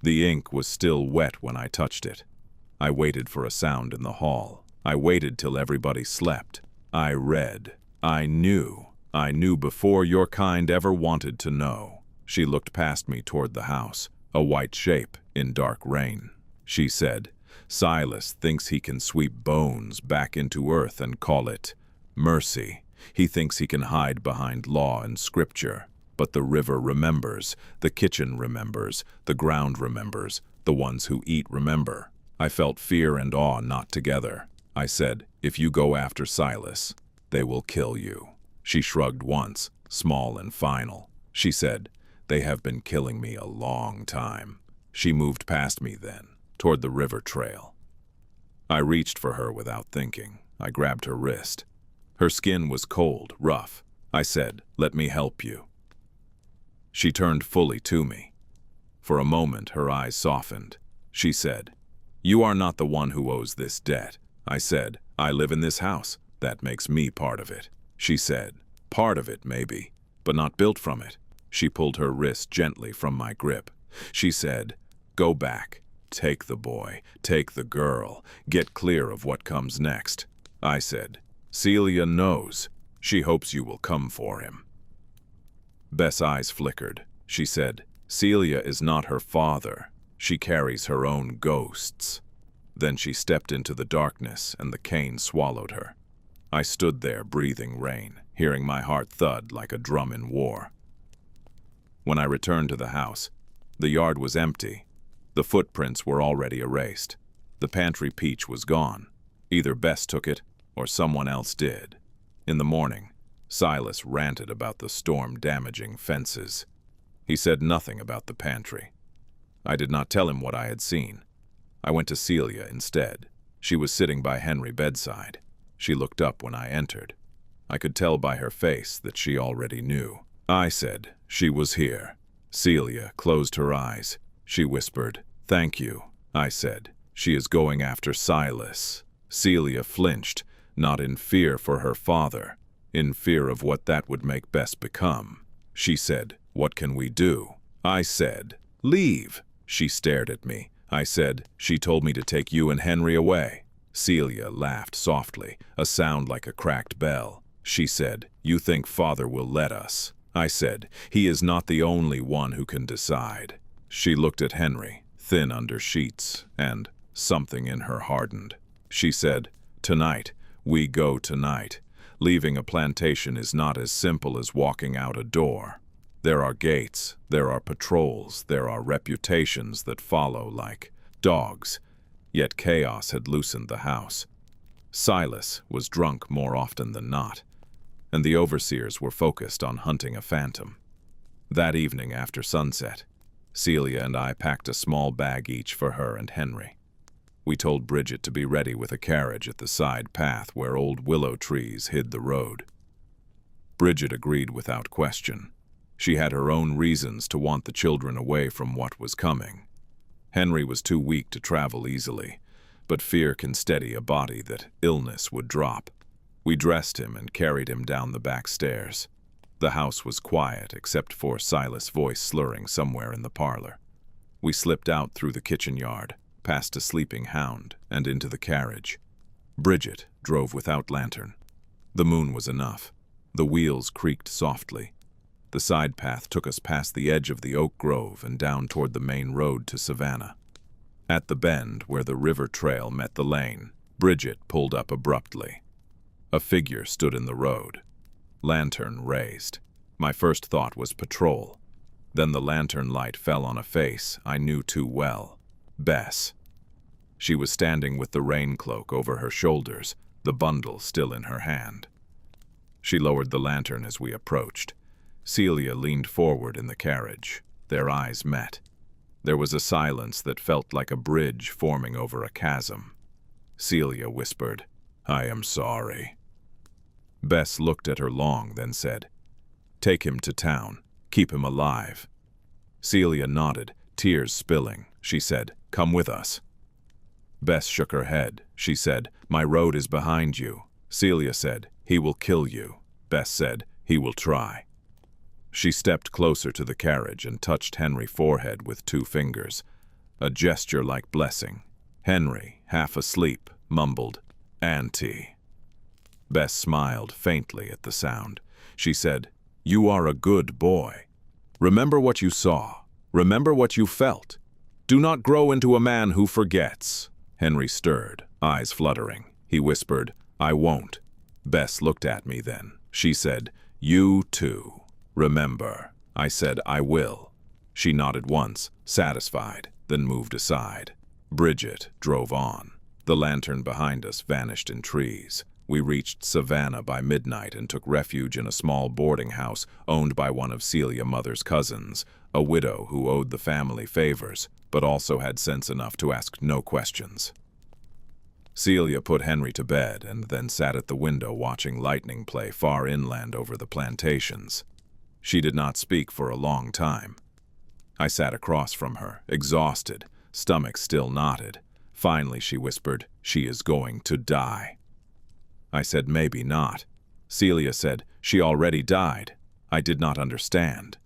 The ink was still wet when I touched it. I waited for a sound in the hall. I waited till everybody slept. I read. I knew. I knew before your kind ever wanted to know. She looked past me toward the house, a white shape in dark rain. She said, "Silas thinks he can sweep bones back into earth and call it mercy. He thinks he can hide behind law and scripture. But the river remembers, the kitchen remembers, the ground remembers, the ones who eat remember." I felt fear and awe not together. I said, "If you go after Silas, they will kill you." She shrugged once, small and final. She said, "They have been killing me a long time." She moved past me then, toward the river trail. I reached for her without thinking. I grabbed her wrist. Her skin was cold, rough. I said, "Let me help you." She turned fully to me. For a moment, her eyes softened. She said, "You are not the one who owes this debt." I said, "I live in this house. That makes me part of it." She said, "Part of it, maybe, but not built from it." She pulled her wrist gently from my grip. She said, "Go back. Take the boy. Take the girl. Get clear of what comes next." I said, "Celia knows. She hopes you will come for him." Bess' eyes flickered. She said, "Celia is not her father. She carries her own ghosts." Then she stepped into the darkness and the cane swallowed her. I stood there breathing rain, hearing my heart thud like a drum in war. When I returned to the house, the yard was empty. The footprints were already erased. The pantry peach was gone. Either Bess took it or someone else did. In the morning, Silas ranted about the storm damaging fences. He said nothing about the pantry. I did not tell him what I had seen. I went to Celia instead. She was sitting by Henry's bedside. She looked up when I entered. I could tell by her face that she already knew. I said she was here. Celia closed her eyes. She whispered, "Thank you." I said, "She is going after Silas." Celia flinched, not in fear for her father, in fear of what that would make Bess become. She said, "What can we do?" I said, "Leave." She stared at me. I said, "She told me to take you and Henry away." Celia laughed softly, a sound like a cracked bell. She said, "You think Father will let us?" I said, "He is not the only one who can decide." She looked at Henry, thin under sheets, and something in her hardened. She said, "Tonight, we go tonight. Leaving a plantation is not as simple as walking out a door. There are gates, there are patrols, there are reputations that follow like dogs." Yet chaos had loosened the house. Silas was drunk more often than not, and the overseers were focused on hunting a phantom. That evening after sunset, Celia and I packed a small bag each for her and Henry. We told Bridget to be ready with a carriage at the side path where old willow trees hid the road. Bridget agreed without question. She had her own reasons to want the children away from what was coming. Henry was too weak to travel easily, but fear can steady a body that illness would drop. We dressed him and carried him down the back stairs. The house was quiet except for Silas' voice slurring somewhere in the parlor. We slipped out through the kitchen yard, past a sleeping hound, and into the carriage. Bridget drove without lantern. The moon was enough. The wheels creaked softly. The side path took us past the edge of the oak grove and down toward the main road to Savannah. At the bend where the river trail met the lane, Bridget pulled up abruptly. A figure stood in the road, lantern raised. My first thought was patrol. Then the lantern light fell on a face I knew too well. Bess. She was standing with the rain cloak over her shoulders, the bundle still in her hand. She lowered the lantern as we approached. Celia leaned forward in the carriage. Their eyes met. There was a silence that felt like a bridge forming over a chasm. Celia whispered, "I am sorry." Bess looked at her long, then said, "Take him to town. Keep him alive." Celia nodded, tears spilling. She said, "Come with us." Bess shook her head. She said, "My road is behind you." Celia said, "He will kill you." Bess said, "He will try." She stepped closer to the carriage and touched Henry's forehead with 2 fingers, a gesture like blessing. Henry, half asleep, mumbled, "Auntie." Bess smiled faintly at the sound. She said, "You are a good boy. Remember what you saw. Remember what you felt. Do not grow into a man who forgets." Henry stirred, eyes fluttering. He whispered, "I won't." Bess looked at me then. She said, "You too. Remember." I said, "I will." She nodded once, satisfied, then moved aside. Bridget drove on. The lantern behind us vanished in trees. We reached Savannah by midnight and took refuge in a small boarding house owned by one of Celia's mother's cousins, a widow who owed the family favors, but also had sense enough to ask no questions. Celia put Henry to bed and then sat at the window watching lightning play far inland over the plantations. She did not speak for a long time. I sat across from her, exhausted, stomach still knotted. Finally she whispered, "She is going to die." I said, "Maybe not." Celia said, "She already died." I did not understand.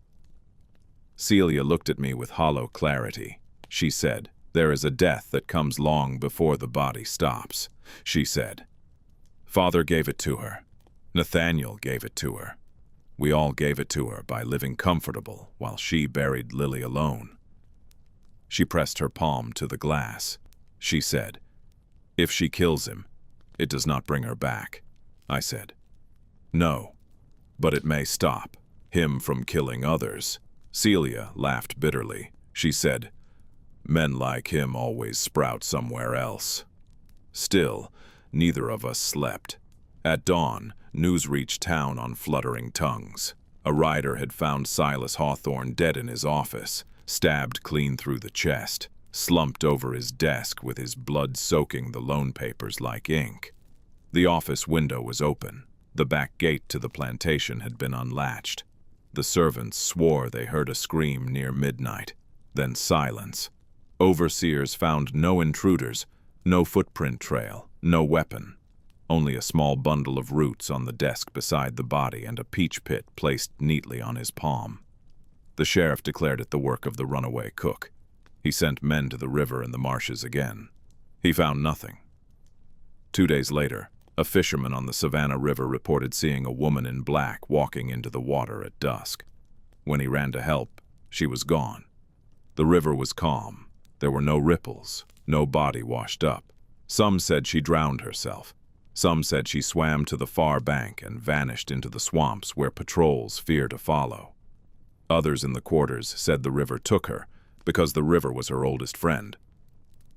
Celia looked at me with hollow clarity. She said, "There is a death that comes long before the body stops." She said, "Father gave it to her. Nathaniel gave it to her. We all gave it to her by living comfortable while she buried Lily alone." She pressed her palm to the glass. She said, "If she kills him, it does not bring her back. I said. No, but it may stop him from killing others. Celia laughed bitterly. She said, men like him always sprout somewhere else. Still, neither of us slept. At dawn, news reached town on fluttering tongues. A rider had found Silas Hawthorne dead in his office, stabbed clean through the chest, slumped over his desk with his blood soaking the loan papers like ink. The office window was open. The back gate to the plantation had been unlatched. The servants swore they heard a scream near midnight, then silence. Overseers found no intruders, no footprint trail, no weapon. Only a small bundle of roots on the desk beside the body and a peach pit placed neatly on his palm. The sheriff declared it the work of the runaway cook. He sent men to the river and the marshes again. He found nothing. 2 days later, a fisherman on the Savannah River reported seeing a woman in black walking into the water at dusk. When he ran to help, she was gone. The river was calm. There were no ripples, no body washed up. Some said she drowned herself. Some said she swam to the far bank and vanished into the swamps where patrols fear to follow. Others in the quarters said the river took her because the river was her oldest friend.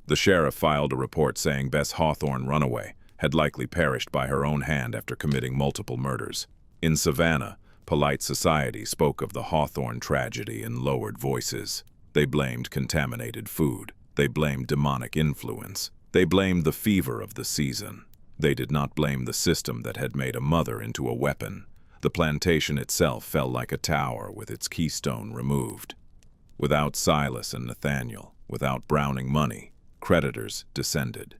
The sheriff filed a report saying Bess Hawthorne Runaway had likely perished by her own hand after committing multiple murders. In Savannah, polite society spoke of the Hawthorne tragedy in lowered voices. They blamed contaminated food. They blamed demonic influence. They blamed the fever of the season. They did not blame the system that had made a mother into a weapon. The plantation itself fell like a tower with its keystone removed. Without Silas and Nathaniel, without Browning money, creditors descended.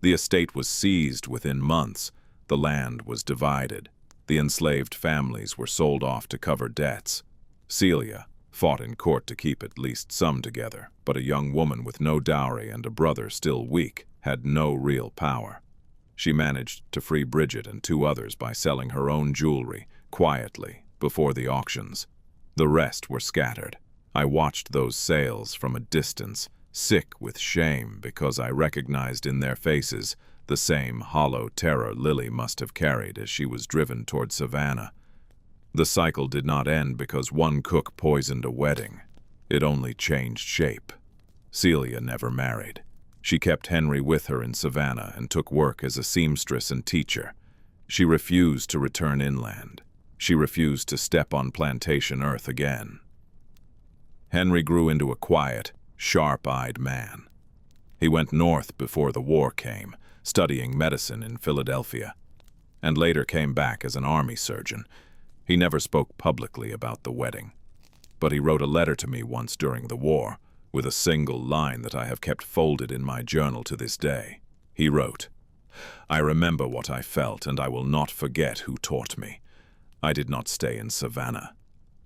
The estate was seized within months. The land was divided. The enslaved families were sold off to cover debts. Celia fought in court to keep at least some together, but a young woman with no dowry and a brother still weak had no real power. She managed to free Bridget and 2 others by selling her own jewelry, quietly, before the auctions. The rest were scattered. I watched those sales from a distance, sick with shame because I recognized in their faces the same hollow terror Lily must have carried as she was driven toward Savannah. The cycle did not end because one cook poisoned a wedding. It only changed shape. Celia never married. She kept Henry with her in Savannah and took work as a seamstress and teacher. She refused to return inland. She refused to step on plantation earth again. Henry grew into a quiet, sharp-eyed man. He went north before the war came, studying medicine in Philadelphia, and later came back as an army surgeon. He never spoke publicly about the wedding, but he wrote a letter to me once during the war, with a single line that I have kept folded in my journal to this day. He wrote, "I remember what I felt, and I will not forget who taught me. I did not stay in Savannah.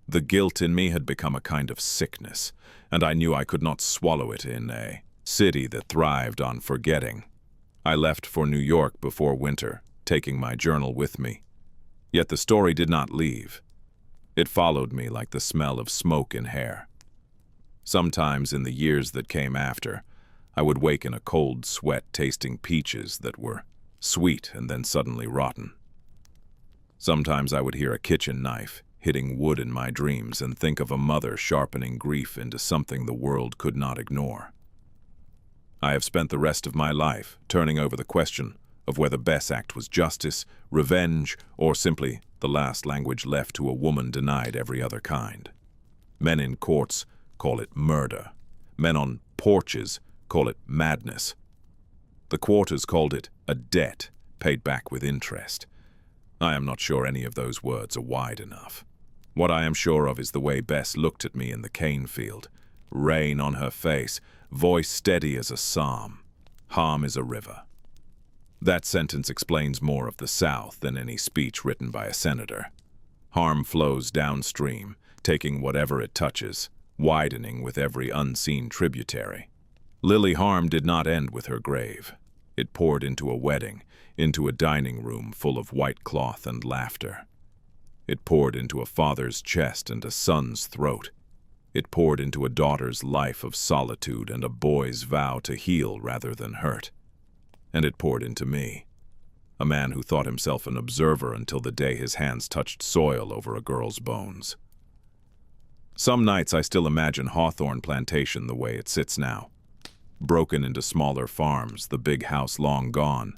The guilt in me had become a kind of sickness, and I knew I could not swallow it in a city that thrived on forgetting. I left for New York before winter, taking my journal with me. Yet the story did not leave. It followed me like the smell of smoke in hair. Sometimes in the years that came after, I would wake in a cold sweat tasting peaches that were sweet and then suddenly rotten. Sometimes I would hear a kitchen knife hitting wood in my dreams and think of a mother sharpening grief into something the world could not ignore. I have spent the rest of my life turning over the question of whether Bess Act was justice, revenge, or simply the last language left to a woman denied every other kind. Men in courts call it murder. Men on porches call it madness. The quarters called it a debt paid back with interest. I am not sure any of those words are wide enough. What I am sure of is the way Bess looked at me in the cane field, rain on her face, voice steady as a psalm. Harm is a river. That sentence explains more of the South than any speech written by a senator. Harm flows downstream, taking whatever it touches, widening with every unseen tributary. Lily Harm did not end with her grave. It poured into a wedding, into a dining room full of white cloth and laughter. It poured into a father's chest and a son's throat. It poured into a daughter's life of solitude and a boy's vow to heal rather than hurt. And it poured into me. A man who thought himself an observer until the day his hands touched soil over a girl's bones. Some nights I still imagine Hawthorne Plantation the way it sits now. Broken into smaller farms, the big house long gone,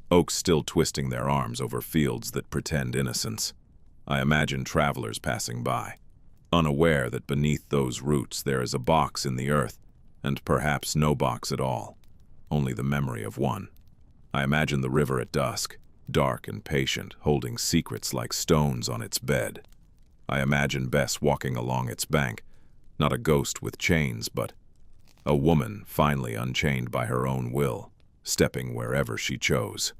oaks still twisting their arms over fields that pretend innocence. I imagine travelers passing by, unaware that beneath those roots there is a box in the earth, and perhaps no box at all, only the memory of one. I imagine the river at dusk, dark and patient, holding secrets like stones on its bed. I imagine Bess walking along its bank, not a ghost with chains, but a woman finally unchained by her own will, stepping wherever she chose.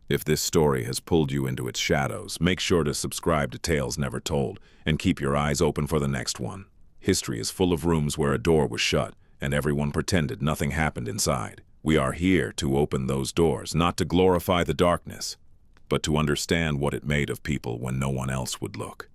If this story has pulled you into its shadows, make sure to subscribe to Tales Never Told and keep your eyes open for the next one. History is full of rooms where a door was shut and everyone pretended nothing happened inside. We are here to open those doors, not to glorify the darkness, but to understand what it made of people when no one else would look.